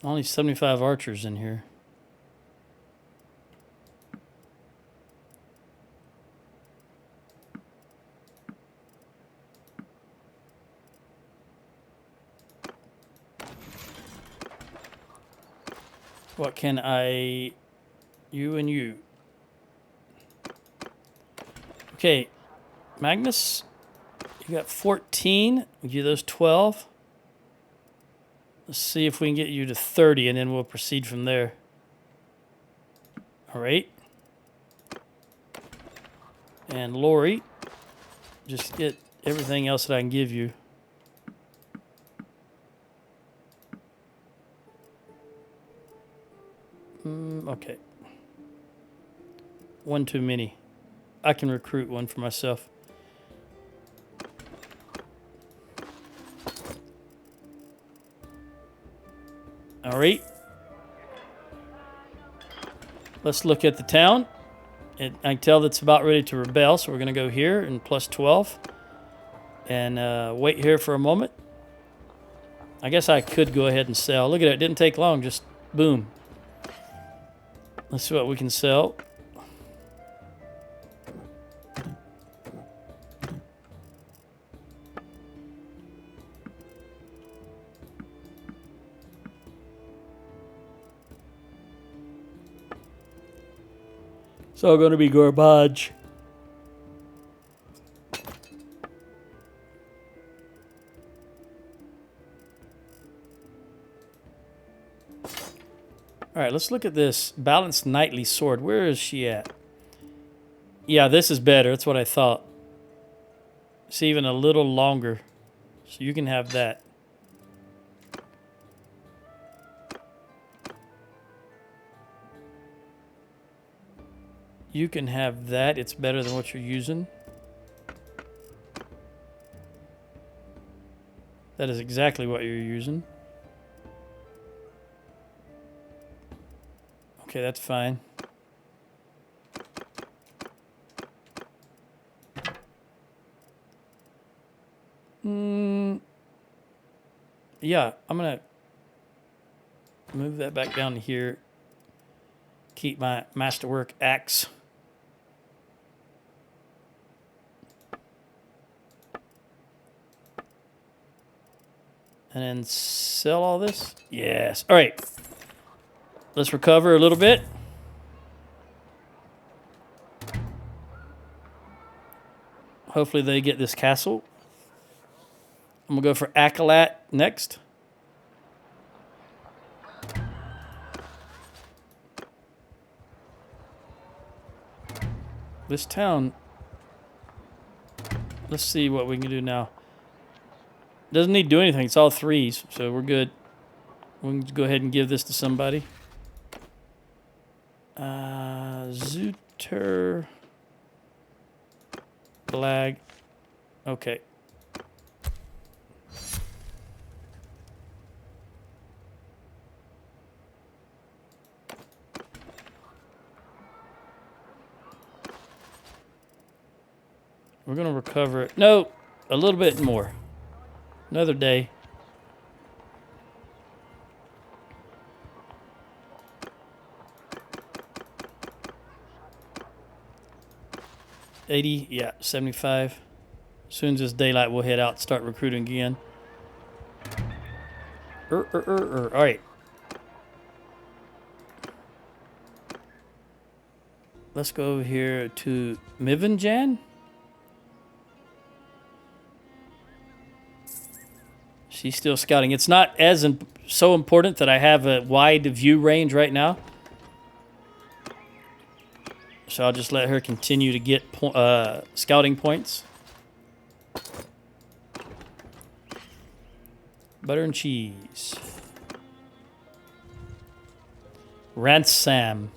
Only 75 archers in here. What can I... You and you. Okay, Magnus, you got 14. We'll give those 12. Let's see if we can get you to 30, and then we'll proceed from there. All right. And Lori, just get everything else that I can give you. Okay. One too many. I can recruit one for myself. All right. Let's look at the town. I can tell that it's about ready to rebel, so we're going to go here and plus 12. And wait here for a moment. I guess I could go ahead and sell. Look at it. It didn't take long. Just boom. Let's see what we can sell. It's all going to be garbage. All right, let's look at this balanced knightly sword. Where is she at? Yeah, this is better. That's what I thought. It's even a little longer. So you can have that. You can have that. It's better than what you're using. That is exactly what you're using. Okay, that's fine. Yeah, I'm going to move that back down to here. Keep my masterwork axe. And then sell all this? Yes. All right. Let's recover a little bit. Hopefully they get this castle. I'm going to go for Akalat next. This town... Let's see what we can do now. Doesn't need to do anything. It's all threes, so we're good. We can go ahead and give this to somebody. Zuter... Blag. Okay. We're going to recover it. No, a little bit more. Another day. $80, yeah, 75. As soon as it's daylight, we'll head out and start recruiting again. All right. Let's go over here to Mivenjan. She's still scouting. It's not as so important that I have a wide view range right now. So I'll just let her continue to get scouting points. Butter and cheese. Ransom.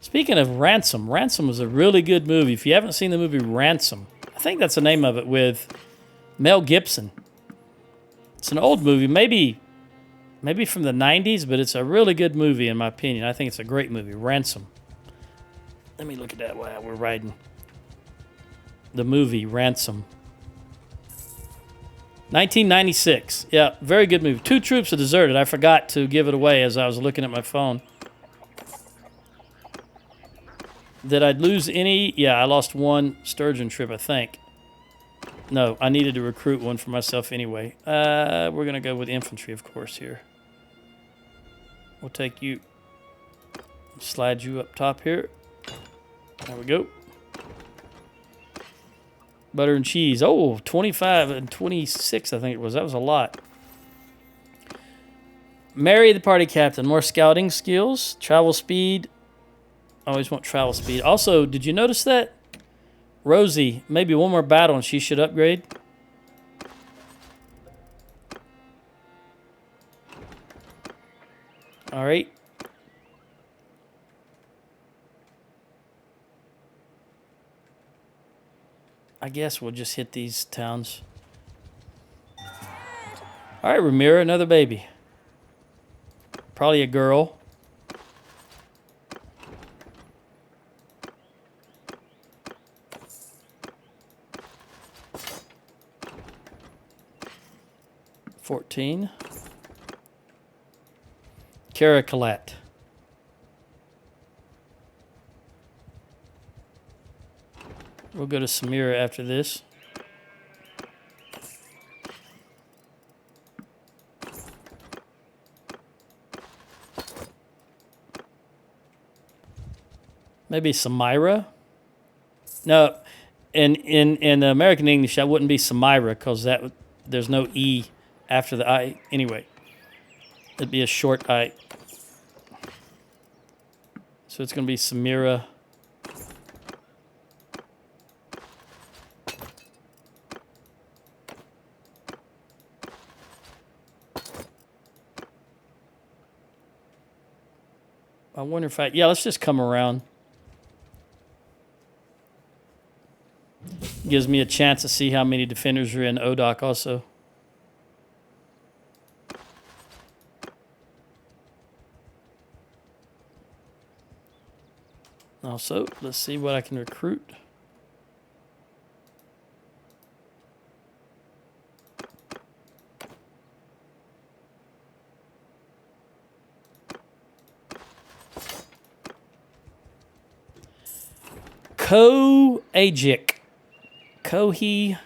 Speaking of Ransom, Ransom was a really good movie. If you haven't seen the movie Ransom, I think that's the name of it, with Mel Gibson. It's an old movie, maybe from the 90s, but it's a really good movie in my opinion. I think it's a great movie, Ransom. Let me look at that while we're riding. The movie Ransom. 1996. Yeah, very good movie. 2 troops are deserted. I forgot to give it away as I was looking at my phone. Did I lose any? Yeah, I lost 1 Sturgeon trip, I think. No, I needed to recruit 1 for myself anyway. We're going to go with infantry, of course, here. We'll take you. Slide you up top here. There we go. Butter and cheese. Oh, 25 and 26, I think it was. That was a lot. Marry the party captain. More scouting skills. Travel speed. Always want travel speed. Also, did you notice that? Rosie, maybe 1 more battle and she should upgrade. All right. I guess we'll just hit these towns. All right, Ramira, another baby. Probably a girl. $14. Caracalat. We'll go to Samira after this. Maybe Samira? No, in American English, that wouldn't be Samira because there's no E after the I. Anyway, it'd be a short I. So it's going to be Samira. I wonder if yeah, let's just come around. Gives me a chance to see how many defenders are in ODOC also. Also, let's see what I can recruit. Ko-Ajik. Kohi-Ajik.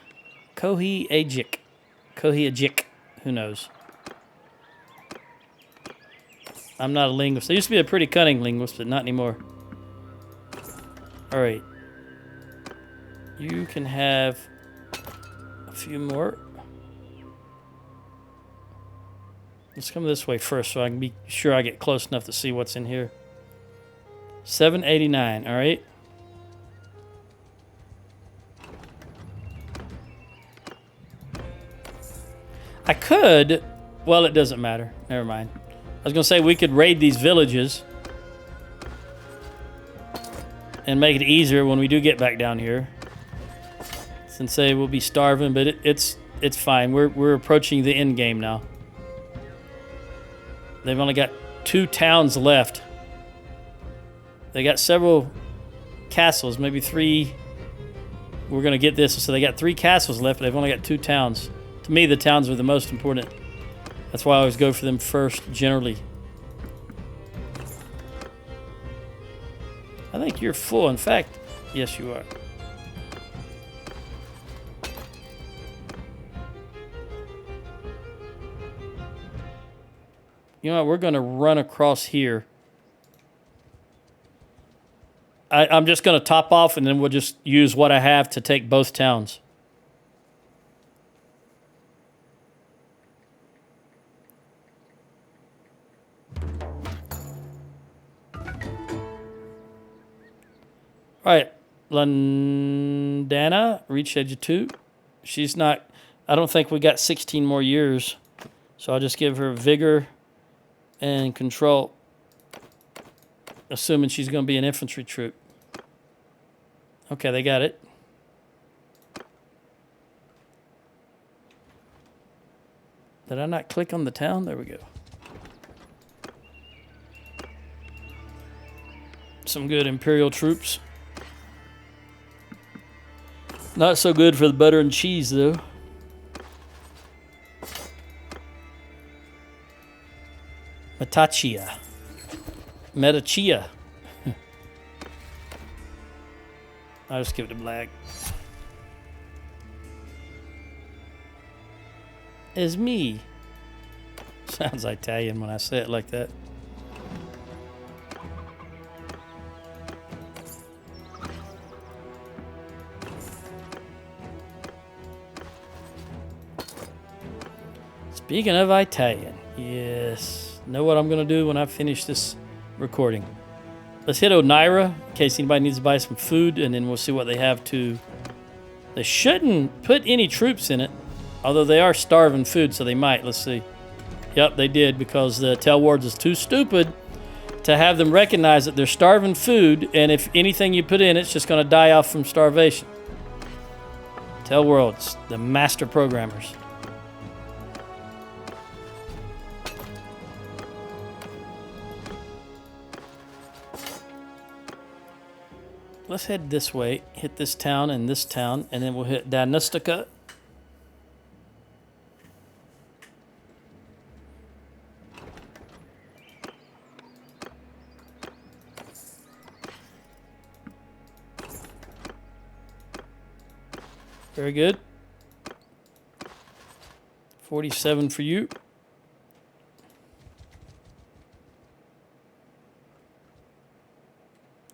Kohi-Ajik. Who knows? I'm not a linguist. I used to be a pretty cunning linguist, but not anymore. All right. You can have a few more. Let's come this way first so I can be sure I get close enough to see what's in here. 789, all right? I could, well, it doesn't matter. Never mind. I was going to say we could raid these villages and make it easier when we do get back down here. Since they will be starving, but it's fine. We're approaching the end game now. They've only got 2 towns left. They got several castles, maybe 3 we're going to get this. So they got 3 castles left, but they've only got 2 towns. To me, the towns are the most important. That's why I always go for them first, generally. I think you're full. In fact, yes, you are. You know what? We're going to run across here. I'm just going to top off, and then we'll just use what I have to take both towns. All right, Londana, reach edge of 2. She's not, I don't think we got 16 more years. So I'll just give her vigor and control, assuming she's going to be an infantry troop. Okay, they got it. Did I not click on the town? There we go. Some good Imperial troops. Not so good for the butter and cheese, though. Metachia. Metachia. I'll just give it to black. It's me. Sounds Italian when I say it like that. Speaking of Italian, yes. Know what I'm going to do when I finish this recording. Let's hit Onira in case anybody needs to buy some food, and then we'll see what they have to... They shouldn't put any troops in it, although they are starving food, so they might. Let's see. Yep, they did, because the Tell Wards is too stupid to have them recognize that they're starving food, and if anything you put in, it's just going to die off from starvation. Tell Worlds, the master programmers. Let's head this way, hit this town, and then we'll hit Danustica. Very good. 47 for you.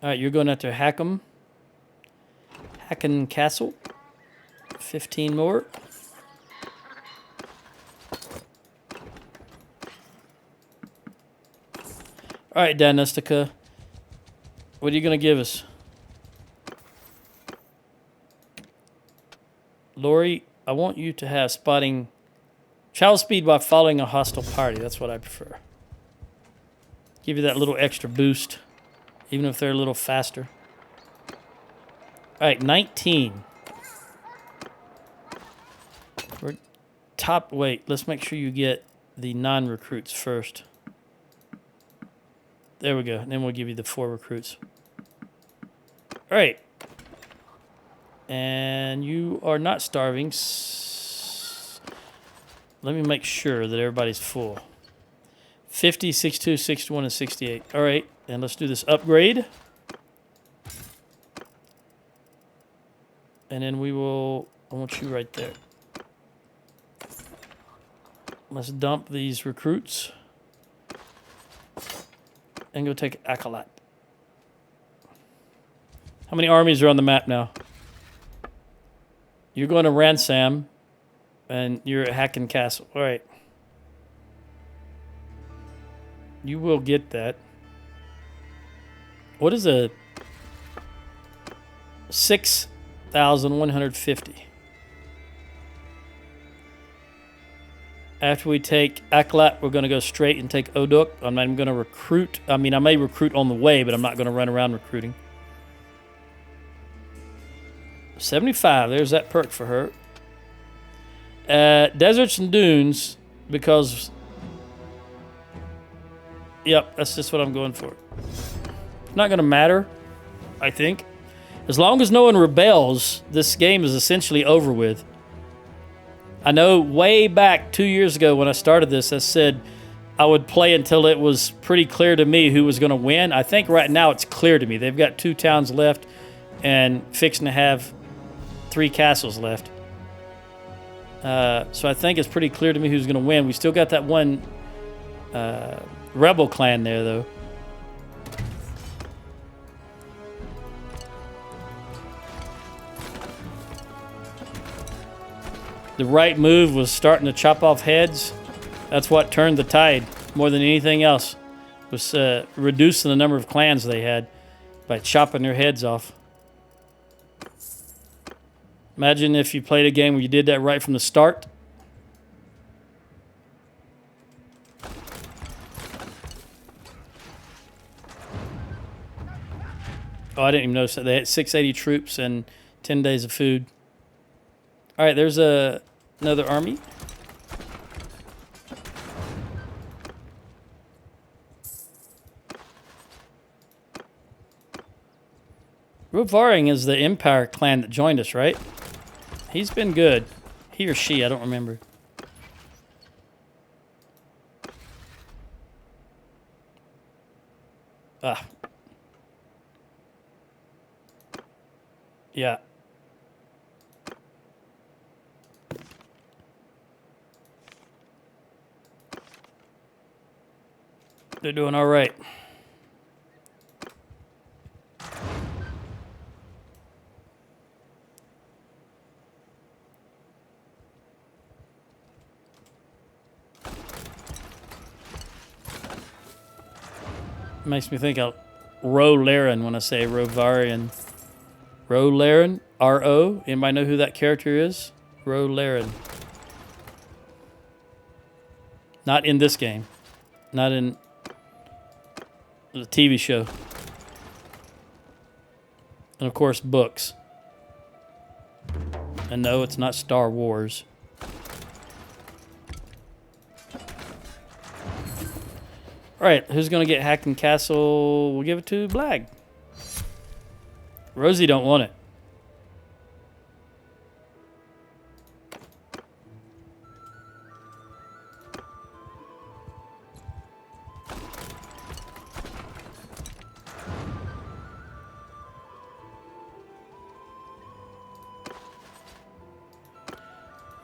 All right, you're going after Hackham Castle. 15 more. All right, Danustica. What are you going to give us? Lori, I want you to have spotting travel speed by following a hostile party. That's what I prefer. Give you that little extra boost, even if they're a little faster. All right, 19. We're top. Wait, let's make sure you get the non-recruits first. There we go. And then we'll give you the 4 recruits. All right. And you are not starving. Let me make sure that everybody's full. 50, 62, 61, and 68. All right. And let's do this upgrade. And then we will... I want you right there. Let's dump these recruits. And go take Acolyte. How many armies are on the map now? You're going to Ransom, and you're at Hackham Castle. All right. You will get that. What is a 6,150? After we take Aklat, we're going to go straight and take Oduk. I'm not even going to recruit. I mean, I may recruit on the way, but I'm not going to run around recruiting. 75. There's that perk for her. Deserts and Dunes, because... Yep, that's just what I'm going for. Not going to matter, I think. As long as no one rebels, this game is essentially over with. I know way back 2 years ago when I started this, I said I would play until it was pretty clear to me who was going to win. I think right now it's clear to me. They've got 2 towns left and fixing to have 3 castles left. So I think it's pretty clear to me who's going to win. We still got that one rebel clan there, though. The right move was starting to chop off heads. That's what turned the tide more than anything else. Was reducing the number of clans they had by chopping their heads off. Imagine if you played a game where you did that right from the start. Oh, I didn't even notice that. They had 680 troops and 10 days of food. All right, there's another army. Rovaring is the Empire clan that joined us, right? He's been good. He or she, I don't remember. Ah. Yeah. They're doing all right. Makes me think of Ro-Laren when I say Rovarian. Ro-Laren? R-O? Anybody know who that character is? Ro-Laren. Not in this game. Not in the TV show. And of course, books. And no, it's not Star Wars. All right, who's going to get Hacken Castle? We'll give it to Blag. Rosie don't want it.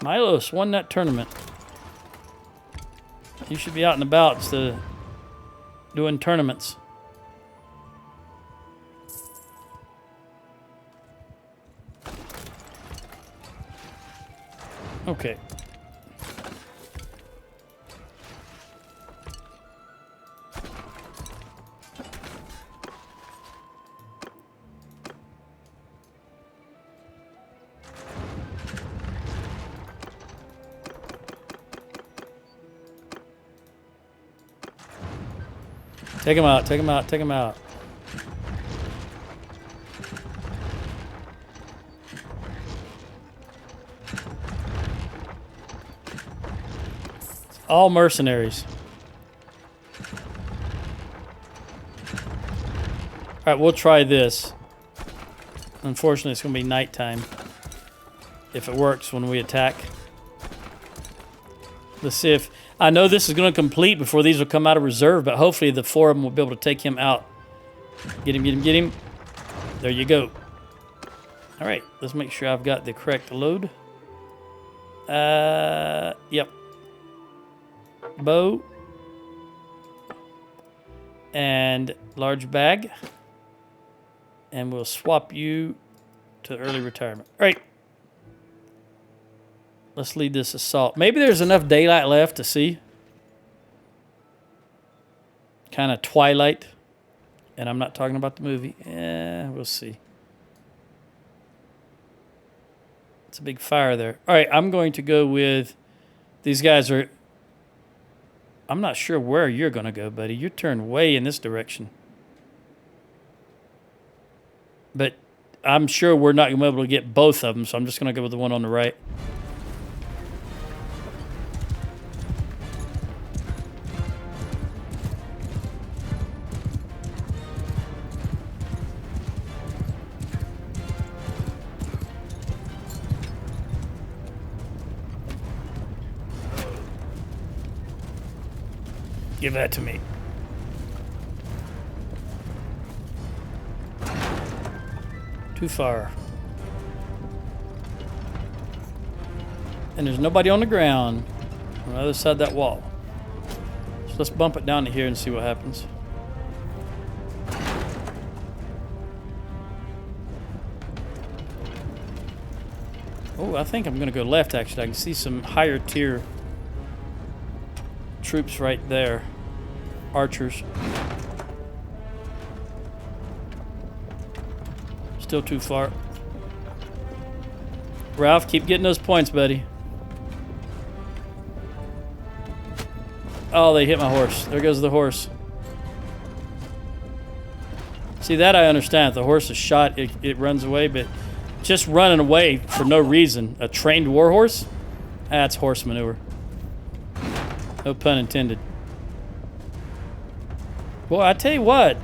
Milos won that tournament. You should be out and about instead of doing tournaments. Okay. Take him out, take him out, take him out. It's all mercenaries. All right, we'll try this. Unfortunately, it's going to be nighttime if it works when we attack. Let's see if... I know this is going to complete before these will come out of reserve, but hopefully the 4 of them will be able to take him out. Get him, get him, get him. There you go. All right, let's make sure I've got the correct load. Yep. Bow. And large bag. And we'll swap you to early retirement. All right. Let's lead this assault. Maybe there's enough daylight left to see. Kind of twilight. And I'm not talking about the movie. Yeah, we'll see. It's a big fire there. All right, I'm going to go with... These guys are... I'm not sure where you're going to go, buddy. You're turned way in this direction. But I'm sure we're not going to be able to get both of them, so I'm just going to go with the one on the right. Give that to me. Too far. And there's nobody on the ground on the other side of that wall. So let's bump it down to here and see what happens. Oh, I think I'm going to go left, actually. I can see some higher tier troops right there. Archers. Still too far. Ralph, keep getting those points, buddy. Oh, they hit my horse. There goes the horse. See, that I understand. If the horse is shot, it runs away, but just running away for no reason. A trained war horse? That's horse manure. No pun intended. Boy, I tell you what.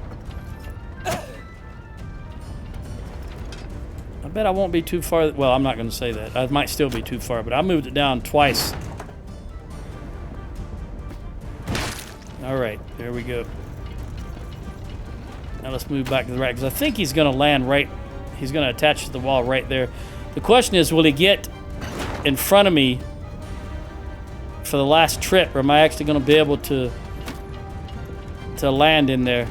I bet I won't be too far. Well, I'm not going to say that. I might still be too far, but I moved it down twice. All right, there we go. Now let's move back to the right, because I think he's going to land right. He's going to attach to the wall right there. The question is, will he get in front of me for the last trip, or am I actually going to be able to land in there?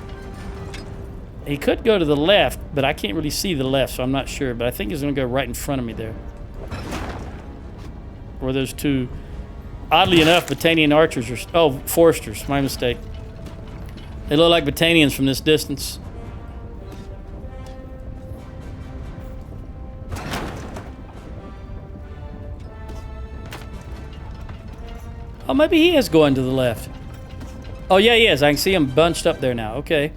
He could go to the left, but I can't really see the left, so I'm not sure. But I think he's going to go right in front of me there. Where those two, oddly enough, Battanian archers are... Oh, foresters. My mistake. They look like Battanians from this distance. Oh, maybe he is going to the left. Oh, yeah, he is. I can see him bunched up there now. Okay.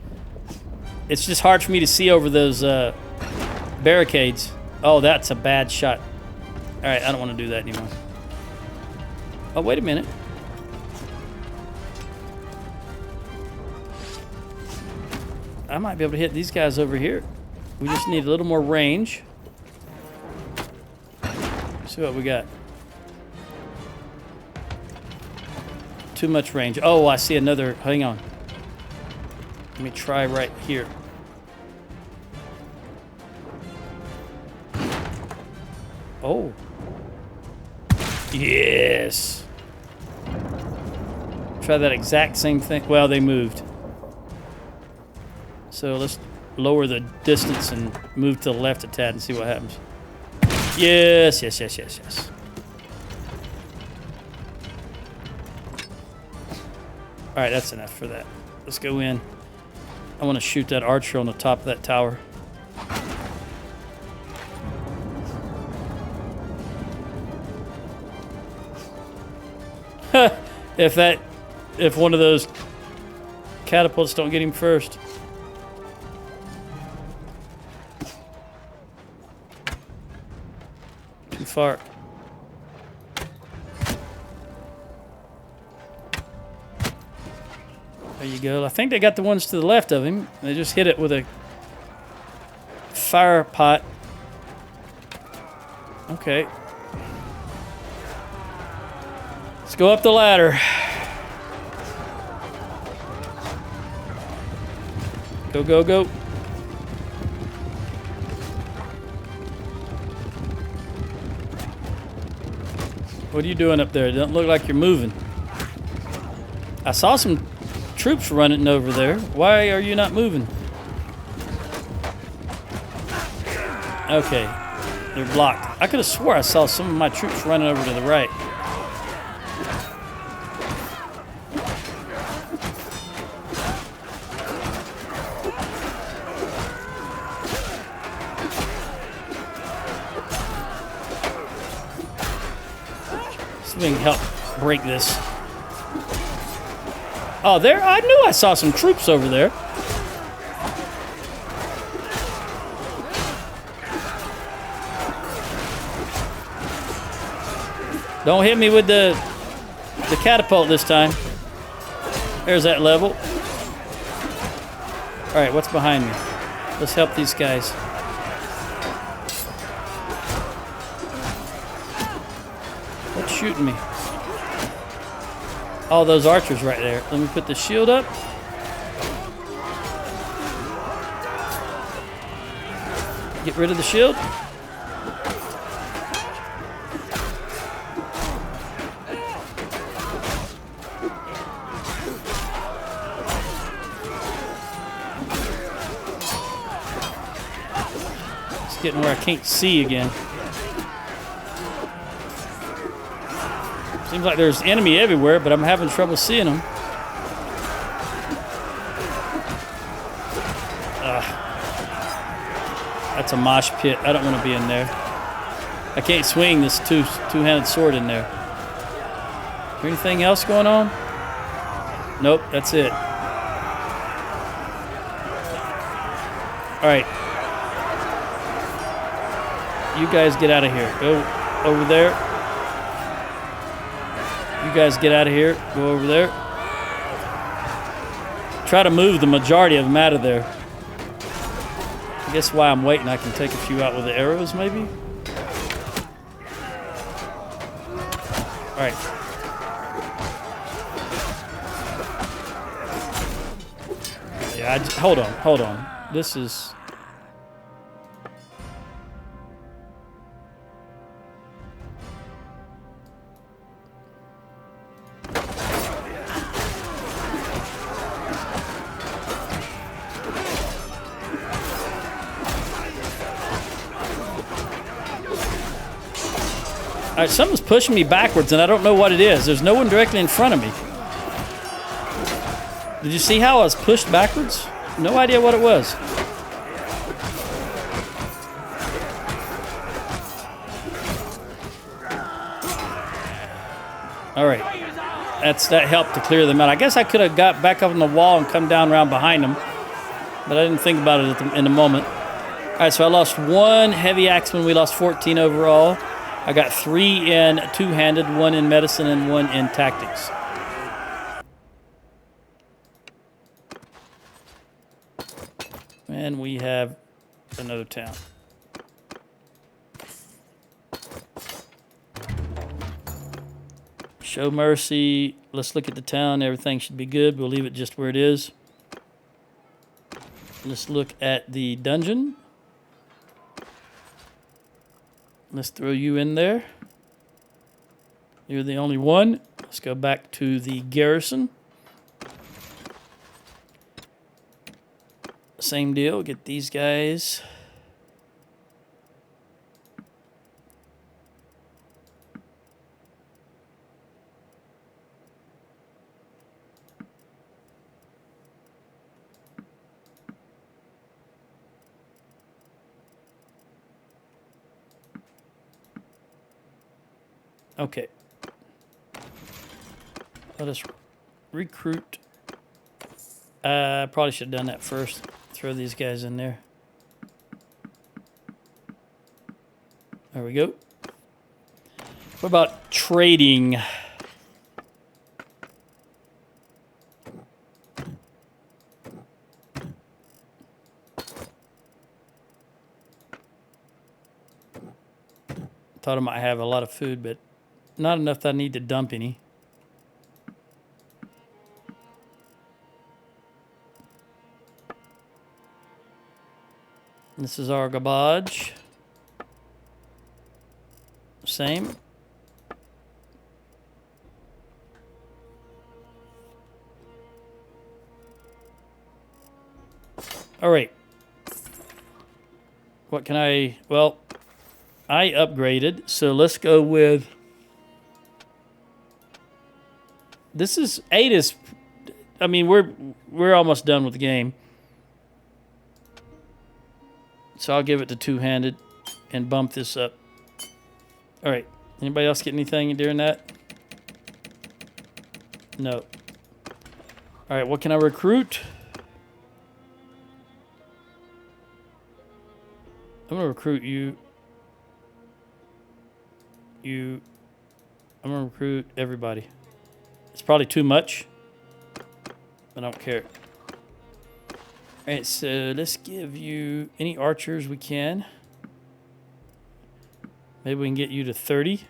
It's just hard for me to see over those barricades. Oh, that's a bad shot. All right, I don't want to do that anymore. Oh, wait a minute. I might be able to hit these guys over here. We just need a little more range. See what we got. Too much range. Oh, I see another. Hang on. Let me try right here. Oh. Yes. Try that exact same thing. Well, they moved. So let's lower the distance and move to the left a tad and see what happens. Yes, yes, yes, yes, yes. All right, that's enough for that. Let's go in. I want to shoot that archer on the top of that tower. If one of those catapults don't get him first. Too far. There you go. I think they got the ones to the left of him. They just hit it with a fire pot. Okay. Let's go up the ladder. Go, go, go. What are you doing up there? It doesn't look like you're moving. I saw some troops running over there. Why are you not moving? Okay. They're blocked. I could have swore I saw some of my troops running over to the right. So we can help break this. Oh, there? I knew I saw some troops over there. Don't hit me with the catapult this time. There's that level. All right, what's behind me? Let's help these guys. What's shooting me? all those archers right there. Let me put the shield up. Get rid of the shield. It's getting where I can't see again. Seems like there's enemy everywhere, but I'm having trouble seeing them. That's a mosh pit. I don't want to be in there. I can't swing this two-handed sword in there. Is there anything else going on? Nope, that's it. All right. You guys get out of here. Go over there. You guys get out of here. Go over there. Try to move the majority of them out of there. I guess while I'm waiting, I can take a few out with the arrows, maybe? All right. Yeah, hold on. This is... All right, something's pushing me backwards, and I don't know what it is. There's no one directly in front of me. Did you see how I was pushed backwards? No idea what it was. All right. That helped to clear them out. I guess I could have got back up on the wall and come down around behind them, but I didn't think about it in the moment. All right, so I lost 1 heavy axeman. We lost 14 overall. I got 3 in two-handed, 1 in medicine, and 1 in tactics. And we have another town. Show mercy. Let's look at the town. Everything should be good. We'll leave it just where it is. Let's look at the dungeon. Let's throw you in there. You're the only one. Let's go back to the garrison. Same deal. Get these guys. Okay. Let us recruit. Probably should have done that first. Throw these guys in there. There we go. What about trading? Thought I might have a lot of food, but not enough that I need to dump any. This is our garbage. Same. All right. What can I... Well, I upgraded, so let's go with... This is... 8 is... I mean, we're almost done with the game. So I'll give it to two-handed and bump this up. All right. Anybody else get anything during that? No. All right. What can I recruit? I'm going to recruit you. I'm going to recruit everybody. It's probably too much. I don't care. All right, so let's give you any archers we can. Maybe we can get you to 30.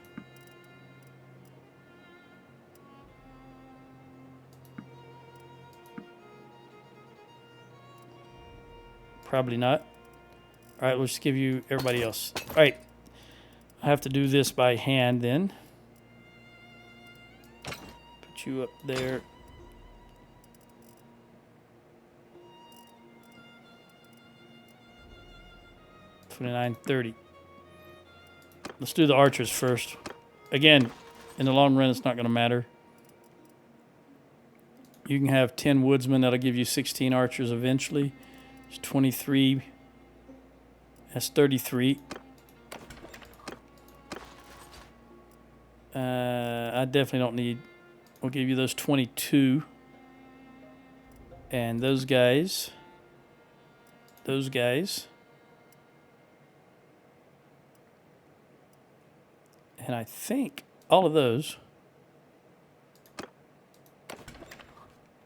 Probably not. All right, let's just give you everybody else. All right. I have to do this by hand then. Put you up there. $29.30. Let's do the archers first. Again, in the long run, it's not going to matter. You can have 10 woodsmen. That'll give you 16 archers eventually. It's 23. That's 33. I definitely don't need... We'll give you those 22. And those guys. Those guys. And I think all of those.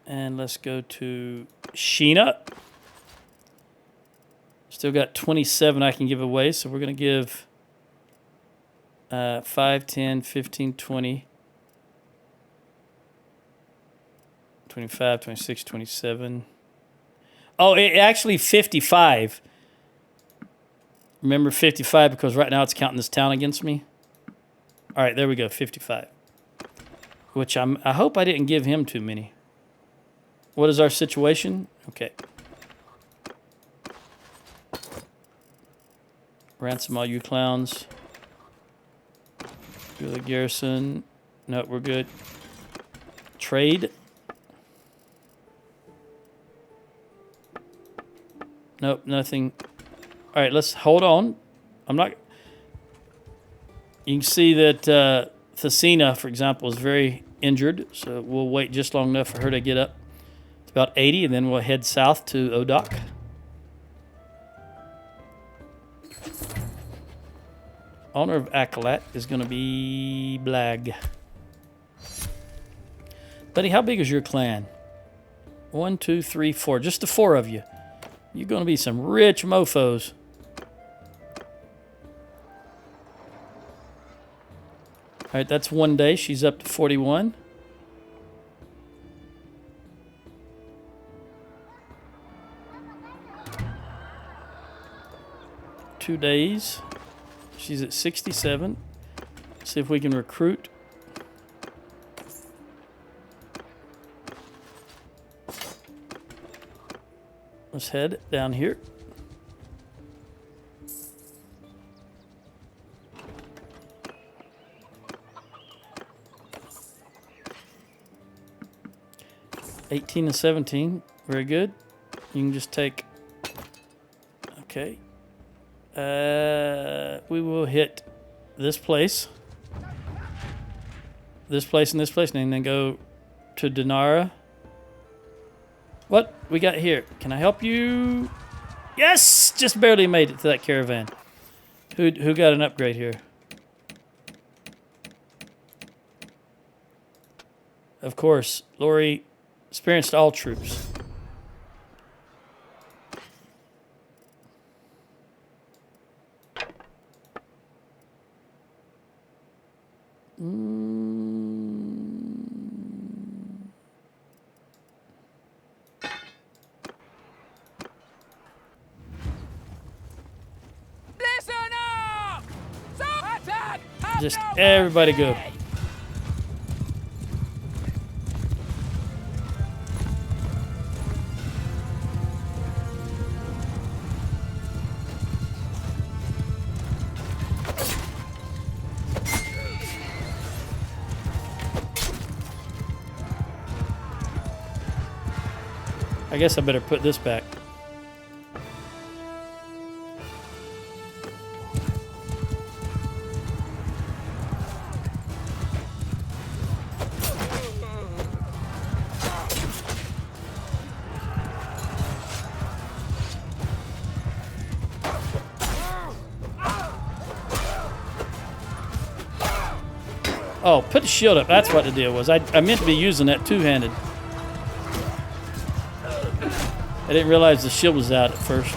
And let's go to Sheena. Still got 27 I can give away, so we're going to give 5, 10, 15, 20, 25, 26, 27. Oh, actually 55. Remember 55 because right now it's counting this town against me. All right, there we go, 55. Which I hope I didn't give him too many. What is our situation? Okay. Ransom all you clowns. Do the garrison. No, we're good. Trade. Nope, nothing. All right, let's hold on. I'm not... You can see that Thesina, for example, is very injured, so we'll wait just long enough for her to get up to about 80, and then we'll head south to Odok. Honor of Akalat is going to be Blag. Buddy, how big is your clan? 1, 2, 3, 4. Just the 4 of you. You're going to be some rich mofos. All right, that's 1 day. She's up to 41. Two days. She's at 67. See if we can recruit. Let's head down here. $18 and $17. Very good. You can just take... Okay. We will hit this place, and this place, and then go to Dinara. What we got here? Can I help you? Yes, just barely made it to that caravan. Who got an upgrade here? Of course, Lori, experienced all troops. Just everybody go. I guess I better put this back. Oh, put the shield up. That's what the deal was. I meant to be using that two-handed. I didn't realize the shield was out at first.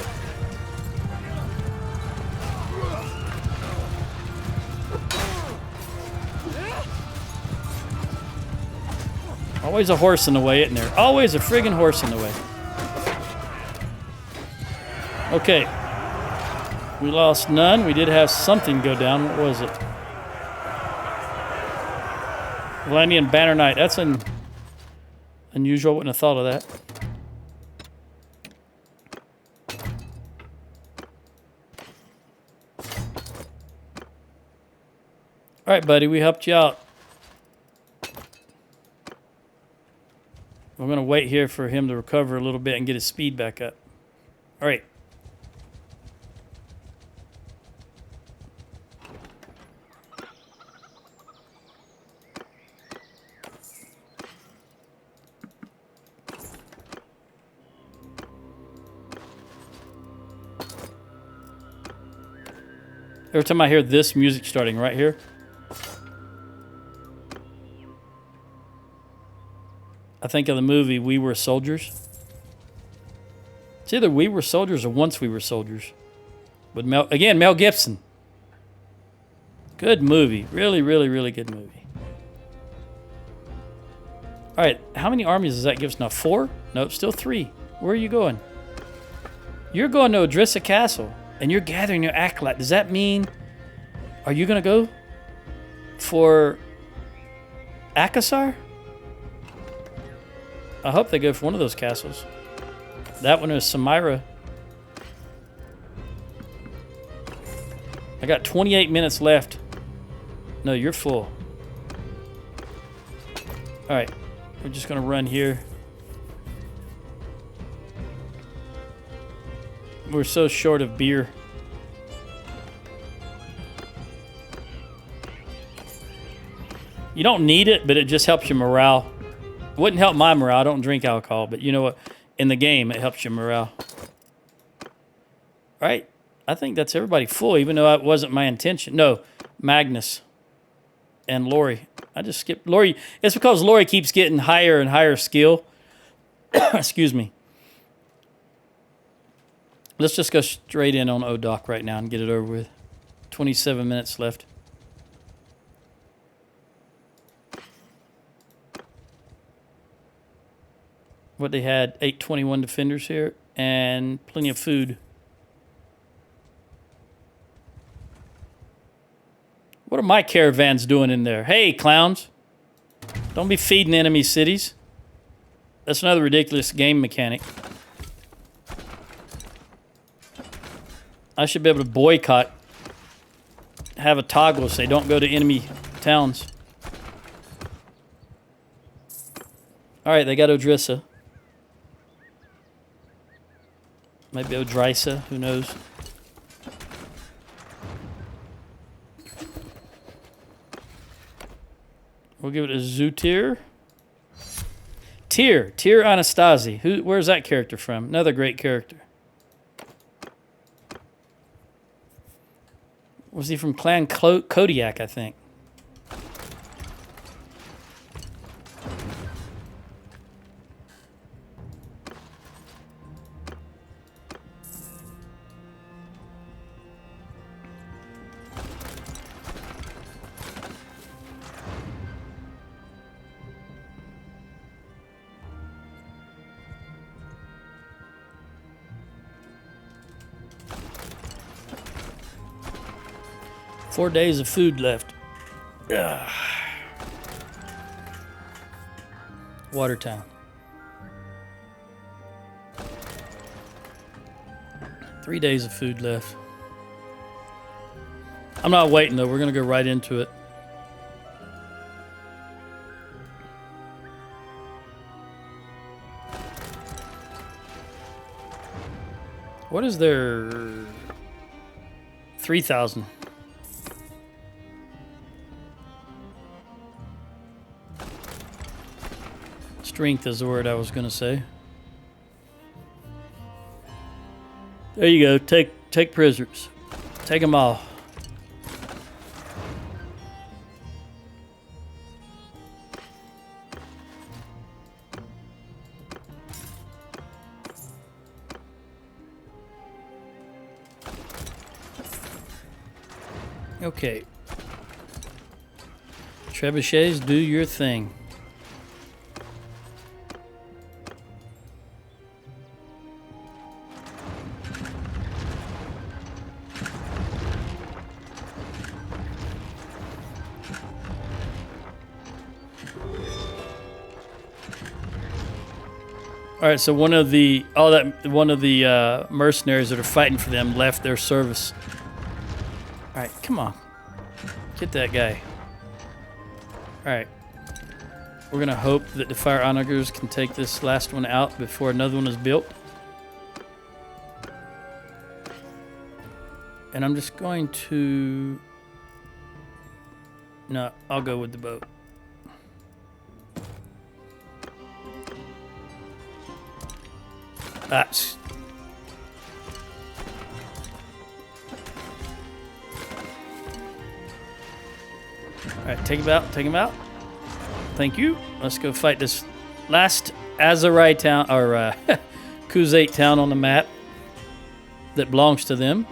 Always a horse in the way, isn't there? Always a friggin' horse in the way. Okay. We lost none. We did have something go down. What was it? Valandian Banner Knight. That's unusual. Wouldn't have thought of that. All right, buddy. We helped you out. We're going to wait here for him to recover a little bit and get his speed back up. All right. Every time I hear this music starting right here, I think of the movie We Were Soldiers. It's either We Were Soldiers or Once We Were Soldiers. But Mel Gibson. Good movie. Really, really, really good movie. All right, how many armies does that give us now? 4? Nope, still 3. Where are you going? You're going to Odrissa Castle, and you're gathering your acolyte. Does that mean, are you going to go for Akassar? I hope they go for one of those castles. That one is Samira. I got 28 minutes left. No, you're full. All right, we're just gonna run here. We're so short of beer. You don't need it, but it just helps your morale. It wouldn't help my morale. I don't drink alcohol, but you know what? In the game, it helps your morale. All right. I think that's everybody full, even though that wasn't my intention. No, Magnus and Lori. I just skipped Lori. It's because Lori keeps getting higher and higher skill. Excuse me. Let's just go straight in on ODOC right now and get it over with. 27 minutes left. What they had, 821 defenders here and plenty of food. What are my caravans doing in there? Hey, clowns. Don't be feeding enemy cities. That's another ridiculous game mechanic. I should be able to boycott. Have a toggle say don't go to enemy towns. All right, they got Odrissa. Maybe Odrissa, who knows? We'll give it a Zutir. Tyr Anastasi. Where's that character from? Another great character. Was he from Clan Kodiak, I think? Four days of food left. Ugh. Watertown. 3 days of food left. I'm not waiting though. We're going to go right into it. What is their 3,000? Strength is the word I was going to say. There you go. Take prisoners. Take them all. Okay. Trebuchets, do your thing. All right, so one of the mercenaries that are fighting for them left their service. All right, come on, get that guy. All right, we're gonna hope that the fire onagers can take this last one out before another one is built. And I'm just going to... No, I'll go with the boat. That's... Alright, take him out, take him out. Thank you. Let's go fight this last Azarai town, or Khuzait town on the map that belongs to them.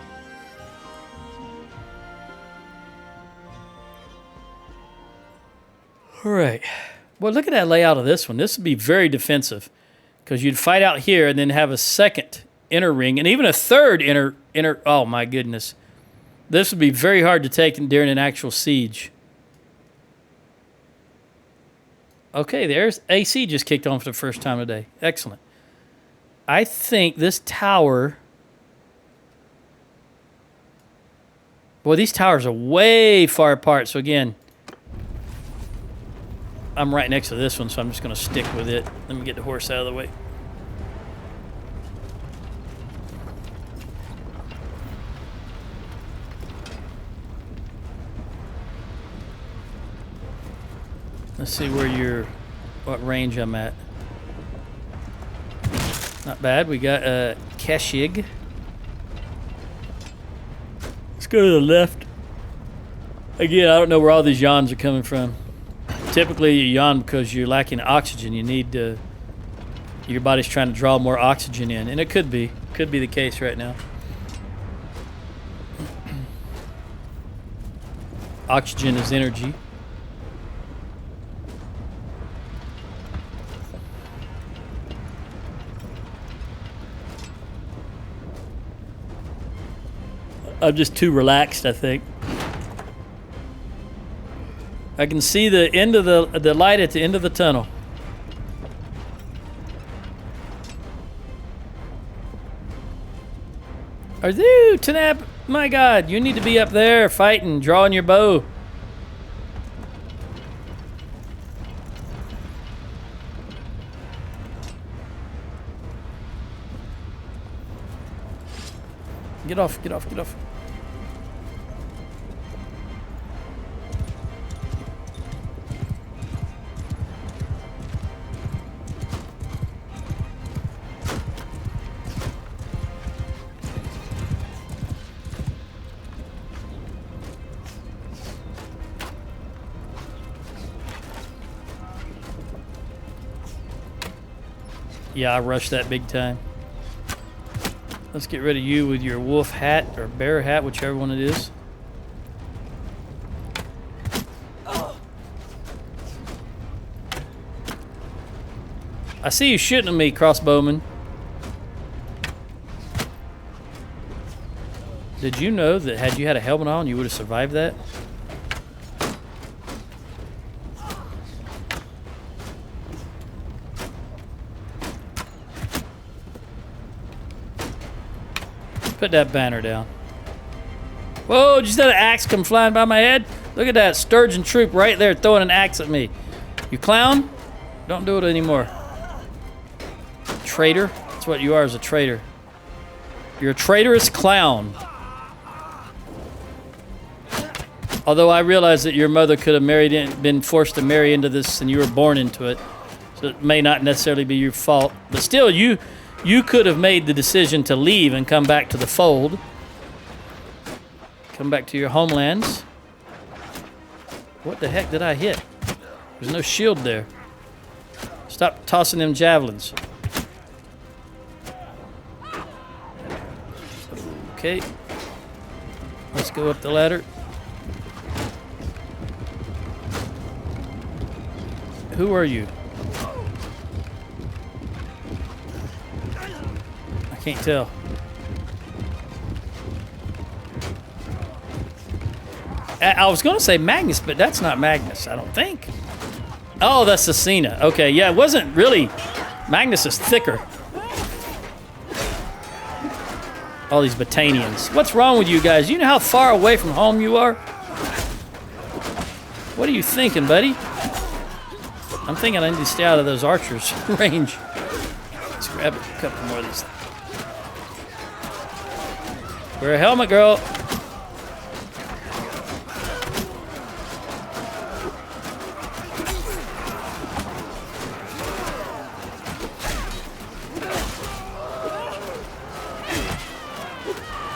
All right. Well, look at that layout of this one. This would be very defensive because you'd fight out here and then have a second inner ring and even a third inner. Oh, my goodness. This would be very hard to take during an actual siege. Okay, there's AC just kicked on for the first time today. Excellent. I think this tower... Boy, these towers are way far apart. So, again... I'm right next to this one, so I'm just going to stick with it. Let me get the horse out of the way. Let's see what range I'm at. Not bad. We got Keshig. Let's go to the left. Again, I don't know where all these yawns are coming from. Typically, you yawn because you're lacking oxygen. You need to... Your body's trying to draw more oxygen in. And it could be. Could be the case right now. Oxygen is energy. I'm just too relaxed, I think. I can see the end of the light at the end of the tunnel. Are you, Tanab? My God, you need to be up there fighting, drawing your bow. Get off, get off, get off. Yeah, I rushed that big time. Let's get rid of you with your wolf hat or bear hat, whichever one it is. I see you shooting at me, crossbowman. Did you know that had you had a helmet on, you would have survived that? Put that banner down. Whoa, did you see that axe come flying by my head? Look at that Sturgian troop right there throwing an axe at me. You clown? Don't do it anymore. Traitor? That's what you are, as a traitor. You're a traitorous clown. Although I realize that your mother could have been forced to marry into this and you were born into it. So it may not necessarily be your fault. But still, you could have made the decision to leave and come back to the fold. Come back to your homelands. What the heck did I hit? There's no shield there. Stop tossing them javelins. Okay. Let's go up the ladder. Who are you? I can't tell. I was going to say Magnus, but that's not Magnus, I don't think. Oh, that's Cecina. Okay, yeah, it wasn't really Magnus is thicker. All these Botanians. What's wrong with you guys? You know how far away from home you are? What are you thinking, buddy? I'm thinking I need to stay out of those archers' range. Let's grab a couple more of these. Wear a helmet, girl.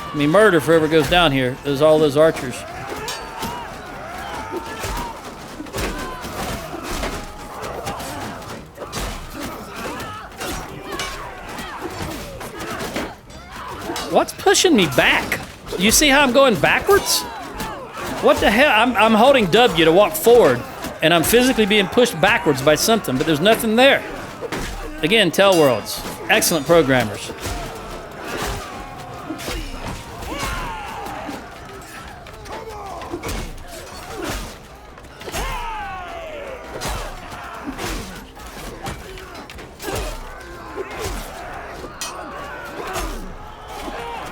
I mean, murder if ever goes down here. There's all those archers. What's pushing me back? You see how I'm going backwards? What the hell? I'm holding W to walk forward, and I'm physically being pushed backwards by something, but there's nothing there. Again, Tell Worlds. Excellent programmers.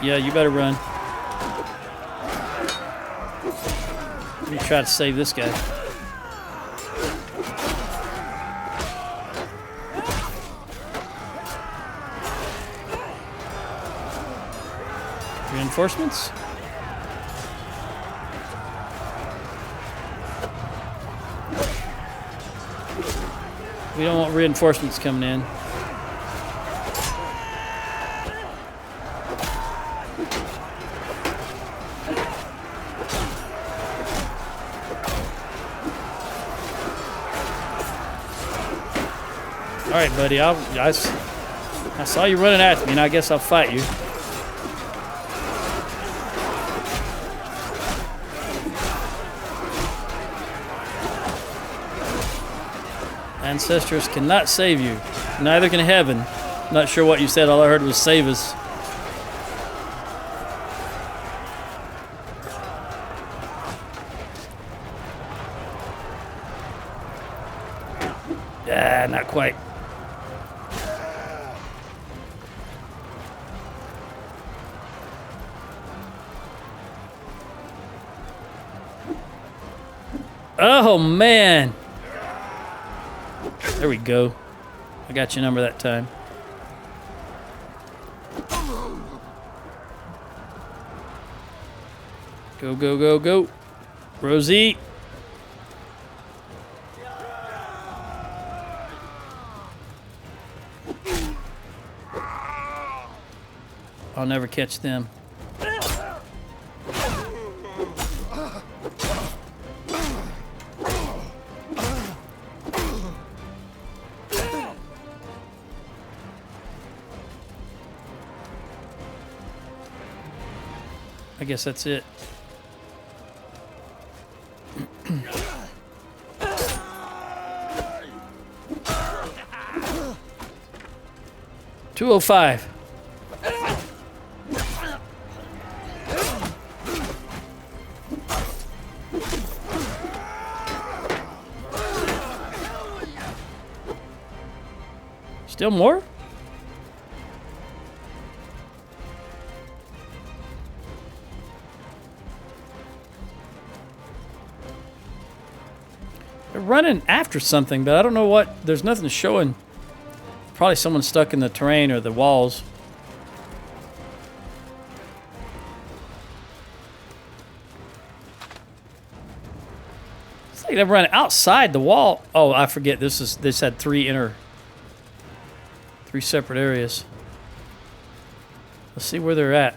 Yeah, you better run. Let me try to save this guy. Reinforcements? We don't want reinforcements coming in. All right, buddy. I saw you running after me, and I guess I'll fight you. Ancestors cannot save you. Neither can heaven. Not sure what you said. All I heard was save us. Ah, not quite. Oh, man. There we go. I got your number that time. Go, go, go, go. Rosie. I'll never catch them. I guess that's it. $205. Still more? They're running after something, but I don't know what. There's nothing showing. Probably someone stuck in the terrain or the walls. It's like they're running outside the wall. Oh, I forget. This had three separate areas. Let's see where they're at.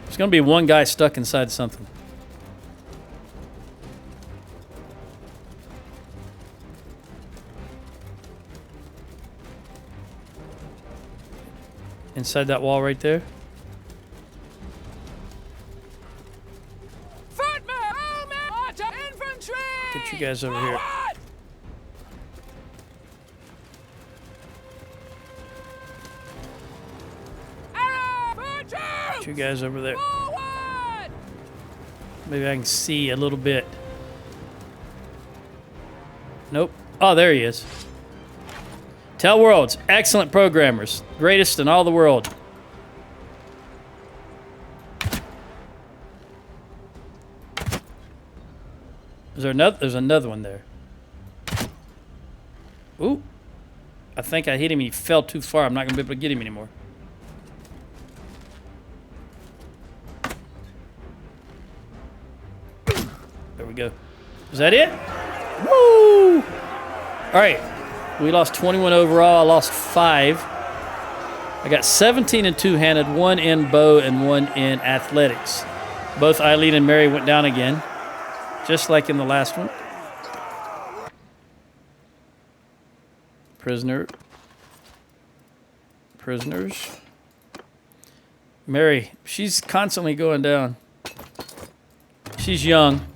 There's gonna be one guy stuck inside something. Inside that wall right there. Get you guys over here. Get you guys over there. Maybe I can see a little bit. Nope. Oh, there he is. Tell worlds. Excellent programmers. Greatest in all the world. Is there another? There's another one there. Ooh. I think I hit him. He fell too far. I'm not going to be able to get him anymore. There we go. Is that it? Woo! All right. We lost 21 overall. I lost 5. I got 17 in two-handed, 1 in bow, and 1 in athletics. Both Eileen and Mary went down again, just like in the last one. Prisoners. Mary, she's constantly going down. She's young.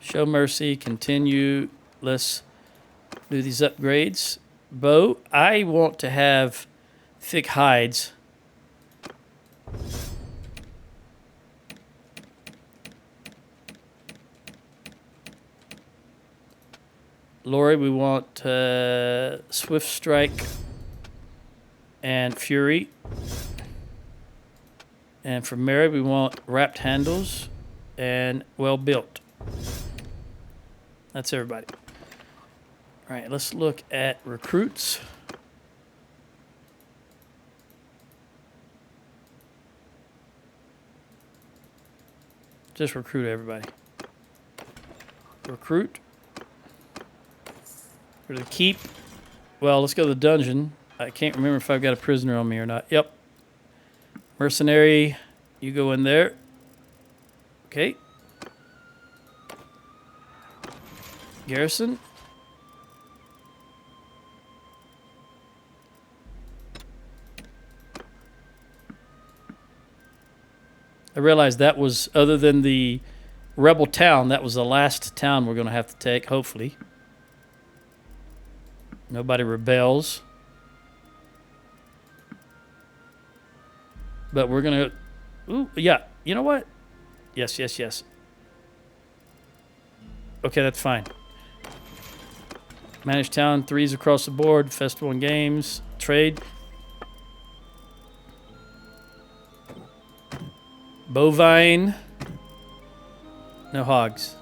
Show mercy, continue. Let's do these upgrades. Bow, I want to have thick hides. Lori, we want Swift Strike and Fury. And for Mary, we want Wrapped Handles and Well Built. That's everybody. All right, let's look at recruits. Just recruit everybody. Recruit. Go to the keep. Well, let's go to the dungeon. I can't remember if I've got a prisoner on me or not. Yep. Mercenary, you go in there. Okay. Garrison. I realized that was, other than the rebel town, that was the last town we're going to have to take, hopefully. Nobody rebels. But we're going to... Ooh, yeah. You know what? Yes. Okay, that's fine. Manage town, 3s across the board. Festival and games. Trade. Bovine. No hogs.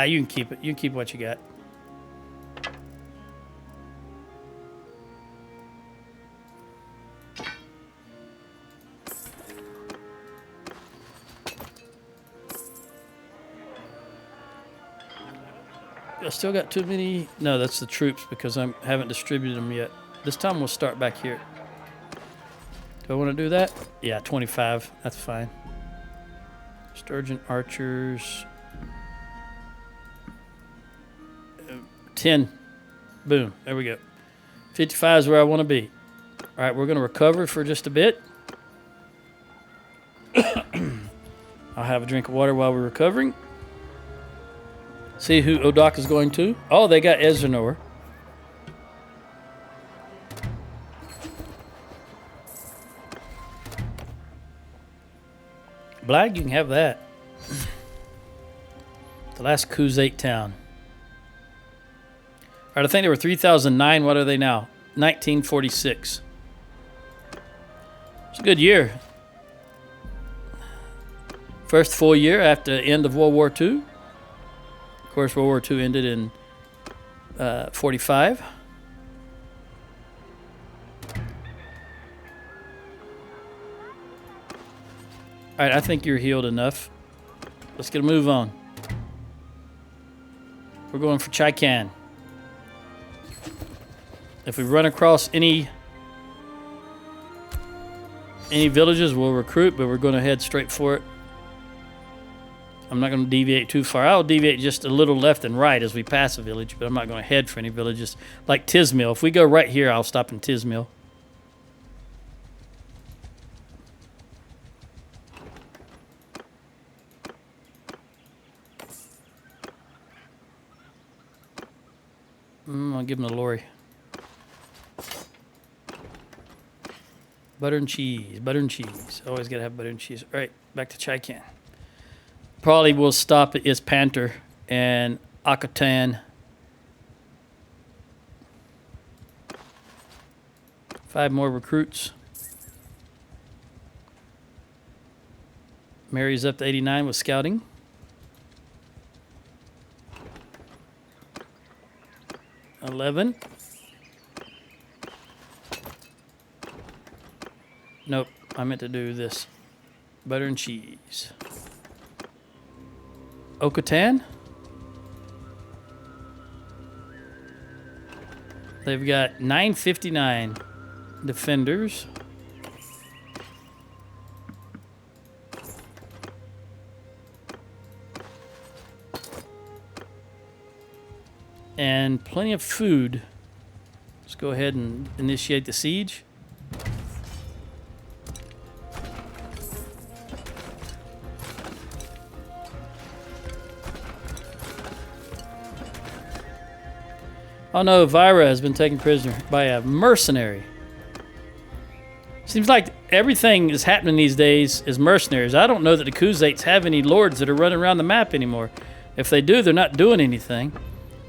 You can keep it. You can keep what you got. I still got too many. No, that's the troops because I haven't distributed them yet. This time we'll start back here. Do I want to do that? Yeah, 25. That's fine. Sturgeon archers. 10. Boom. There we go. 55 is where I want to be. All right, we're going to recover for just a bit. I'll have a drink of water while we're recovering. See who Odak is going to. Oh, they got Ezranor. Blag, you can have that. The last Khuzate town. All right, I think they were 3009. What are they now? 1946. It's a good year. First full year after the end of World War II. Of course, World War II ended in 45. All right, I think you're healed enough. Let's get a move on. We're going for Chaikan. If we run across any villages, we'll recruit, but we're going to head straight for it. I'm not going to deviate too far. I'll deviate just a little left and right as we pass a village, but I'm not going to head for any villages. Like Tismill. If we go right here, I'll stop in Tismill. I'll give him the lorry. Butter and cheese. Butter and cheese. Always got to have butter and cheese. All right, back to Chaikan. Probably will stop at Ispanter and Akatan. 5 more recruits. Mary's up to 89 with scouting. $11. Nope, I meant to do this. Butter and cheese. Okatan. They've got 959 defenders. And plenty of food. Let's go ahead and initiate the siege. Oh no, Vira has been taken prisoner by a mercenary. Seems like everything that's happening these days is mercenaries. I don't know that the Khuzaits have any lords that are running around the map anymore. If they do, they're not doing anything.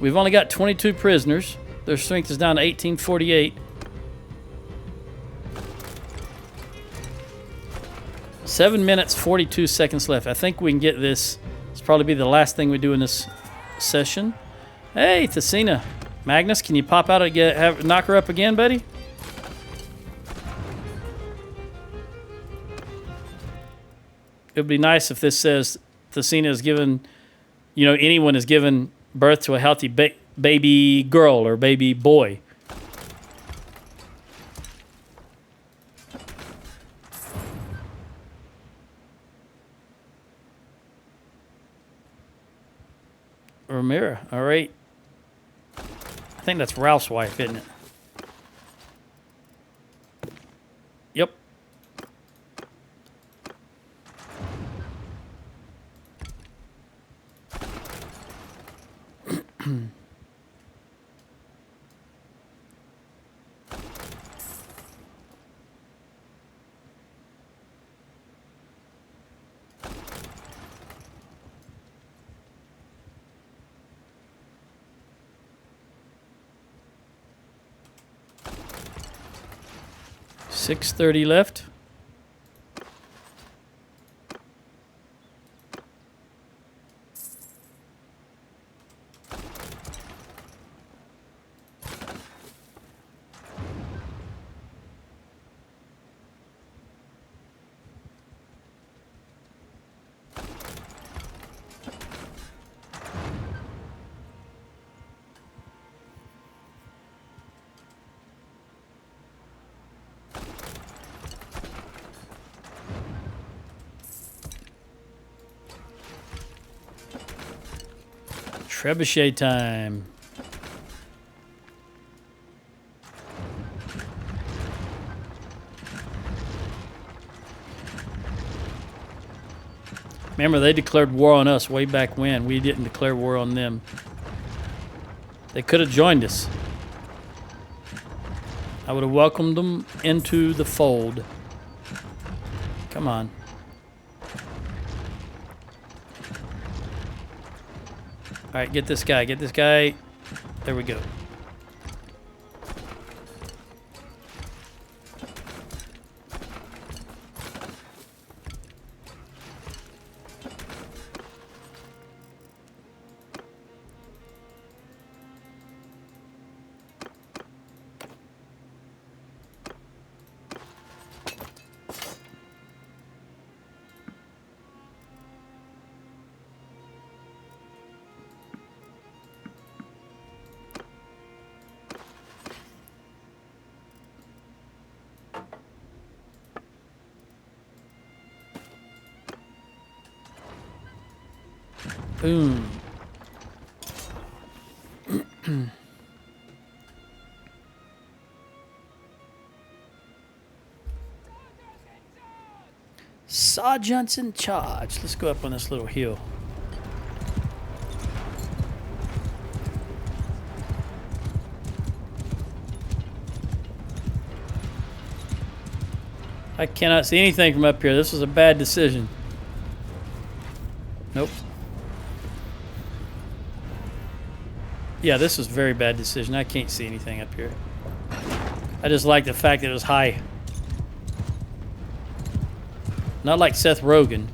We've only got 22 prisoners. Their strength is down to 1848. 7 minutes, 42 seconds left. I think we can get this. This will probably be the last thing we do in this session. Hey, Thesina. Magnus, can you pop out and knock her up again, buddy? It would be nice if this says Thesina is given, you know, anyone is given birth to a healthy baby girl or baby boy. Ramira, all right. I think that's Ralph's wife, isn't it? Yep. $6:30 left. Trebuchet time. Remember, they declared war on us way back when. We didn't declare war on them. They could have joined us. I would have welcomed them into the fold. Come on. All right, get this guy. Get this guy. There we go. Boom. Sergeants in charge. Let's go up on this little hill. I cannot see anything from up here. This was a bad decision. Nope. Yeah, this was a very bad decision. I can't see anything up here. I just like the fact that it was high. Not like Seth Rogen.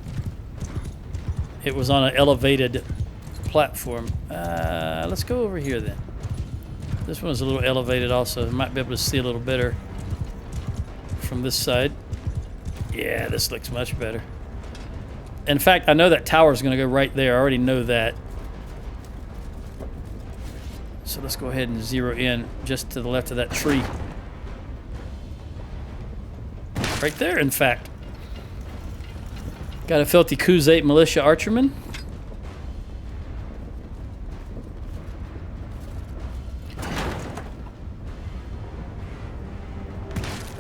It was on an elevated platform. Let's go over here then. This one's a little elevated also. I might be able to see a little better from this side. Yeah, this looks much better. In fact, I know that tower's going to go right there. I already know that. So let's go ahead and zero in just to the left of that tree. Right there, in fact. Got a filthy Kuzate militia archerman.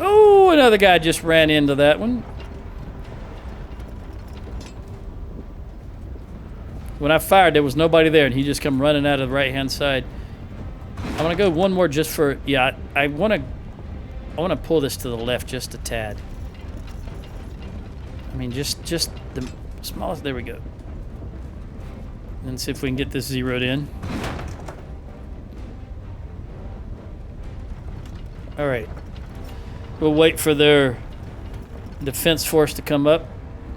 Oh, another guy just ran into that one. When I fired, there was nobody there, and he just come running out of the right-hand side. I'm gonna go one more just for I wanna pull this to the left just a tad. I mean, just the smallest. There we go. And see if we can get this zeroed in. All right. We'll wait for their defense force to come up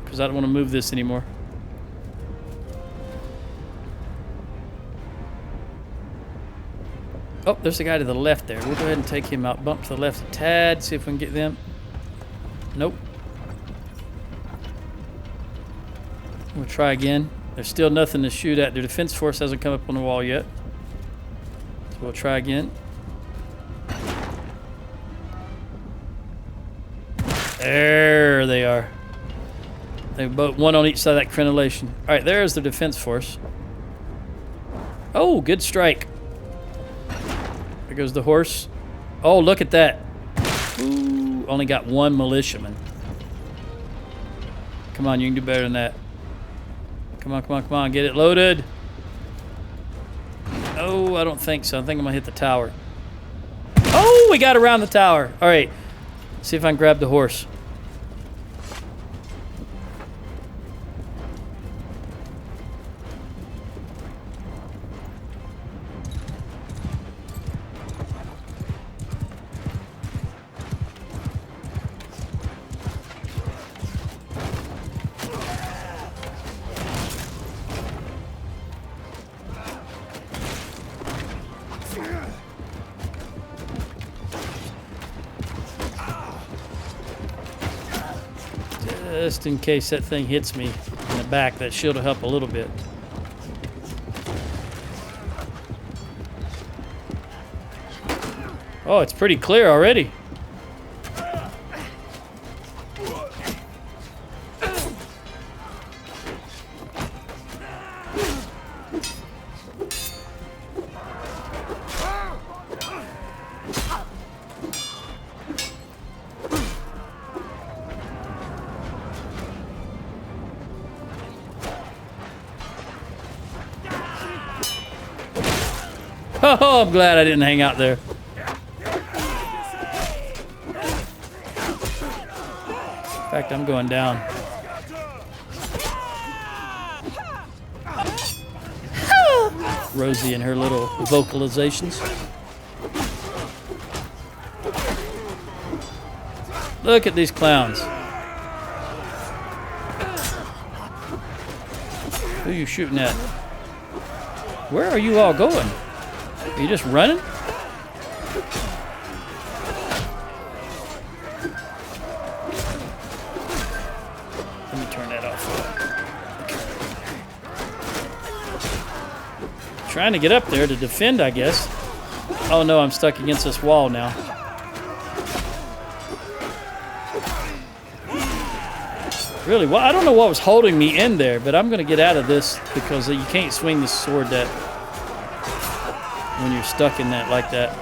because I don't want to move this anymore. Oh, there's a guy to the left there. We'll go ahead and take him out. Bump to the left a tad. See if we can get them. Nope. We'll try again. There's still nothing to shoot at. Their defense force hasn't come up on the wall yet. So we'll try again. There they are. They've both one on each side of that crenellation. All right, there's the defense force. Oh, good strike. There goes the horse. Oh, look at that. Ooh, only got one militiaman. Come on, you can do better than that. Come on, come on, come on. Get it loaded. Oh, I don't think so. I think I'm going to hit the tower. Oh, we got around the tower. All right. See if I can grab the horse. Just in case that thing hits me in the back, that shield will help a little bit. Oh, it's pretty clear already. Oh, I'm glad I didn't hang out there. In fact, I'm going down. Rosie and her little vocalizations. Look at these clowns. Who are you shooting at? Where are you all going? Are you just running? Let me turn that off. Trying to get up there to defend, I guess. Oh no, I'm stuck against this wall now. Really? Well, I don't know what was holding me in there, but I'm going to get out of this because you can't swing the sword that when you're stuck in that like that.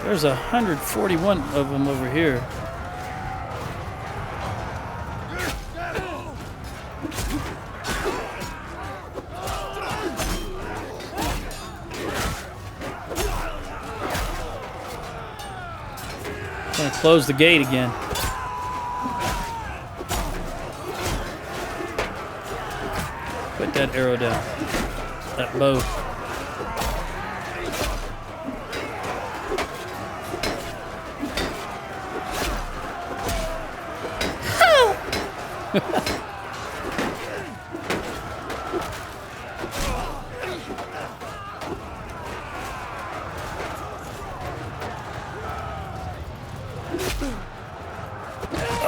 There's 141 of them over here. I'm gonna close the gate again. Put that arrow down. That bow.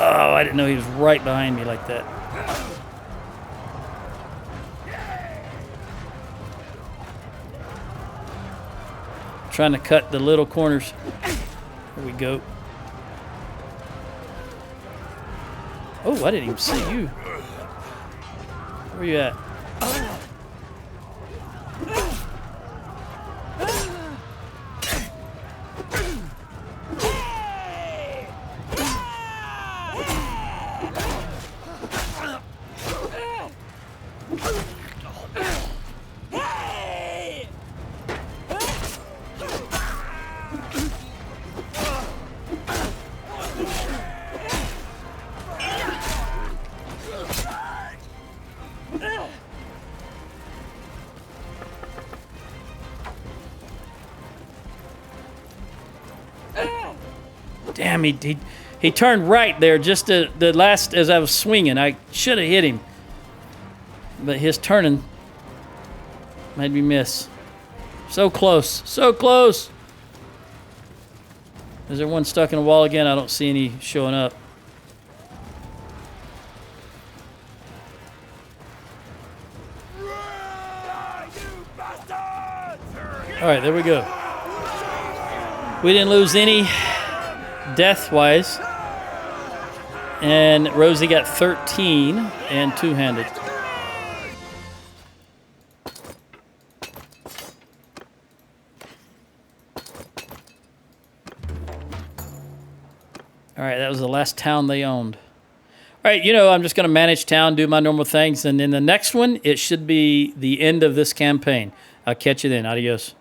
Oh, I didn't know he was right behind me like that. Trying to cut the little corners. There we go. Oh, I didn't even see you. Where you at? Damn, he turned right there just the last as I was swinging. I should have hit him. But his turning made me miss. So close. So close. Is there one stuck in a wall again? I don't see any showing up. All right, there we go. We didn't lose any death-wise. And Rosie got 13 and two-handed. All right, that was the last town they owned. All right, you know, I'm just going to manage town, do my normal things, and in the next one, it should be the end of this campaign. I'll catch you then. Adios.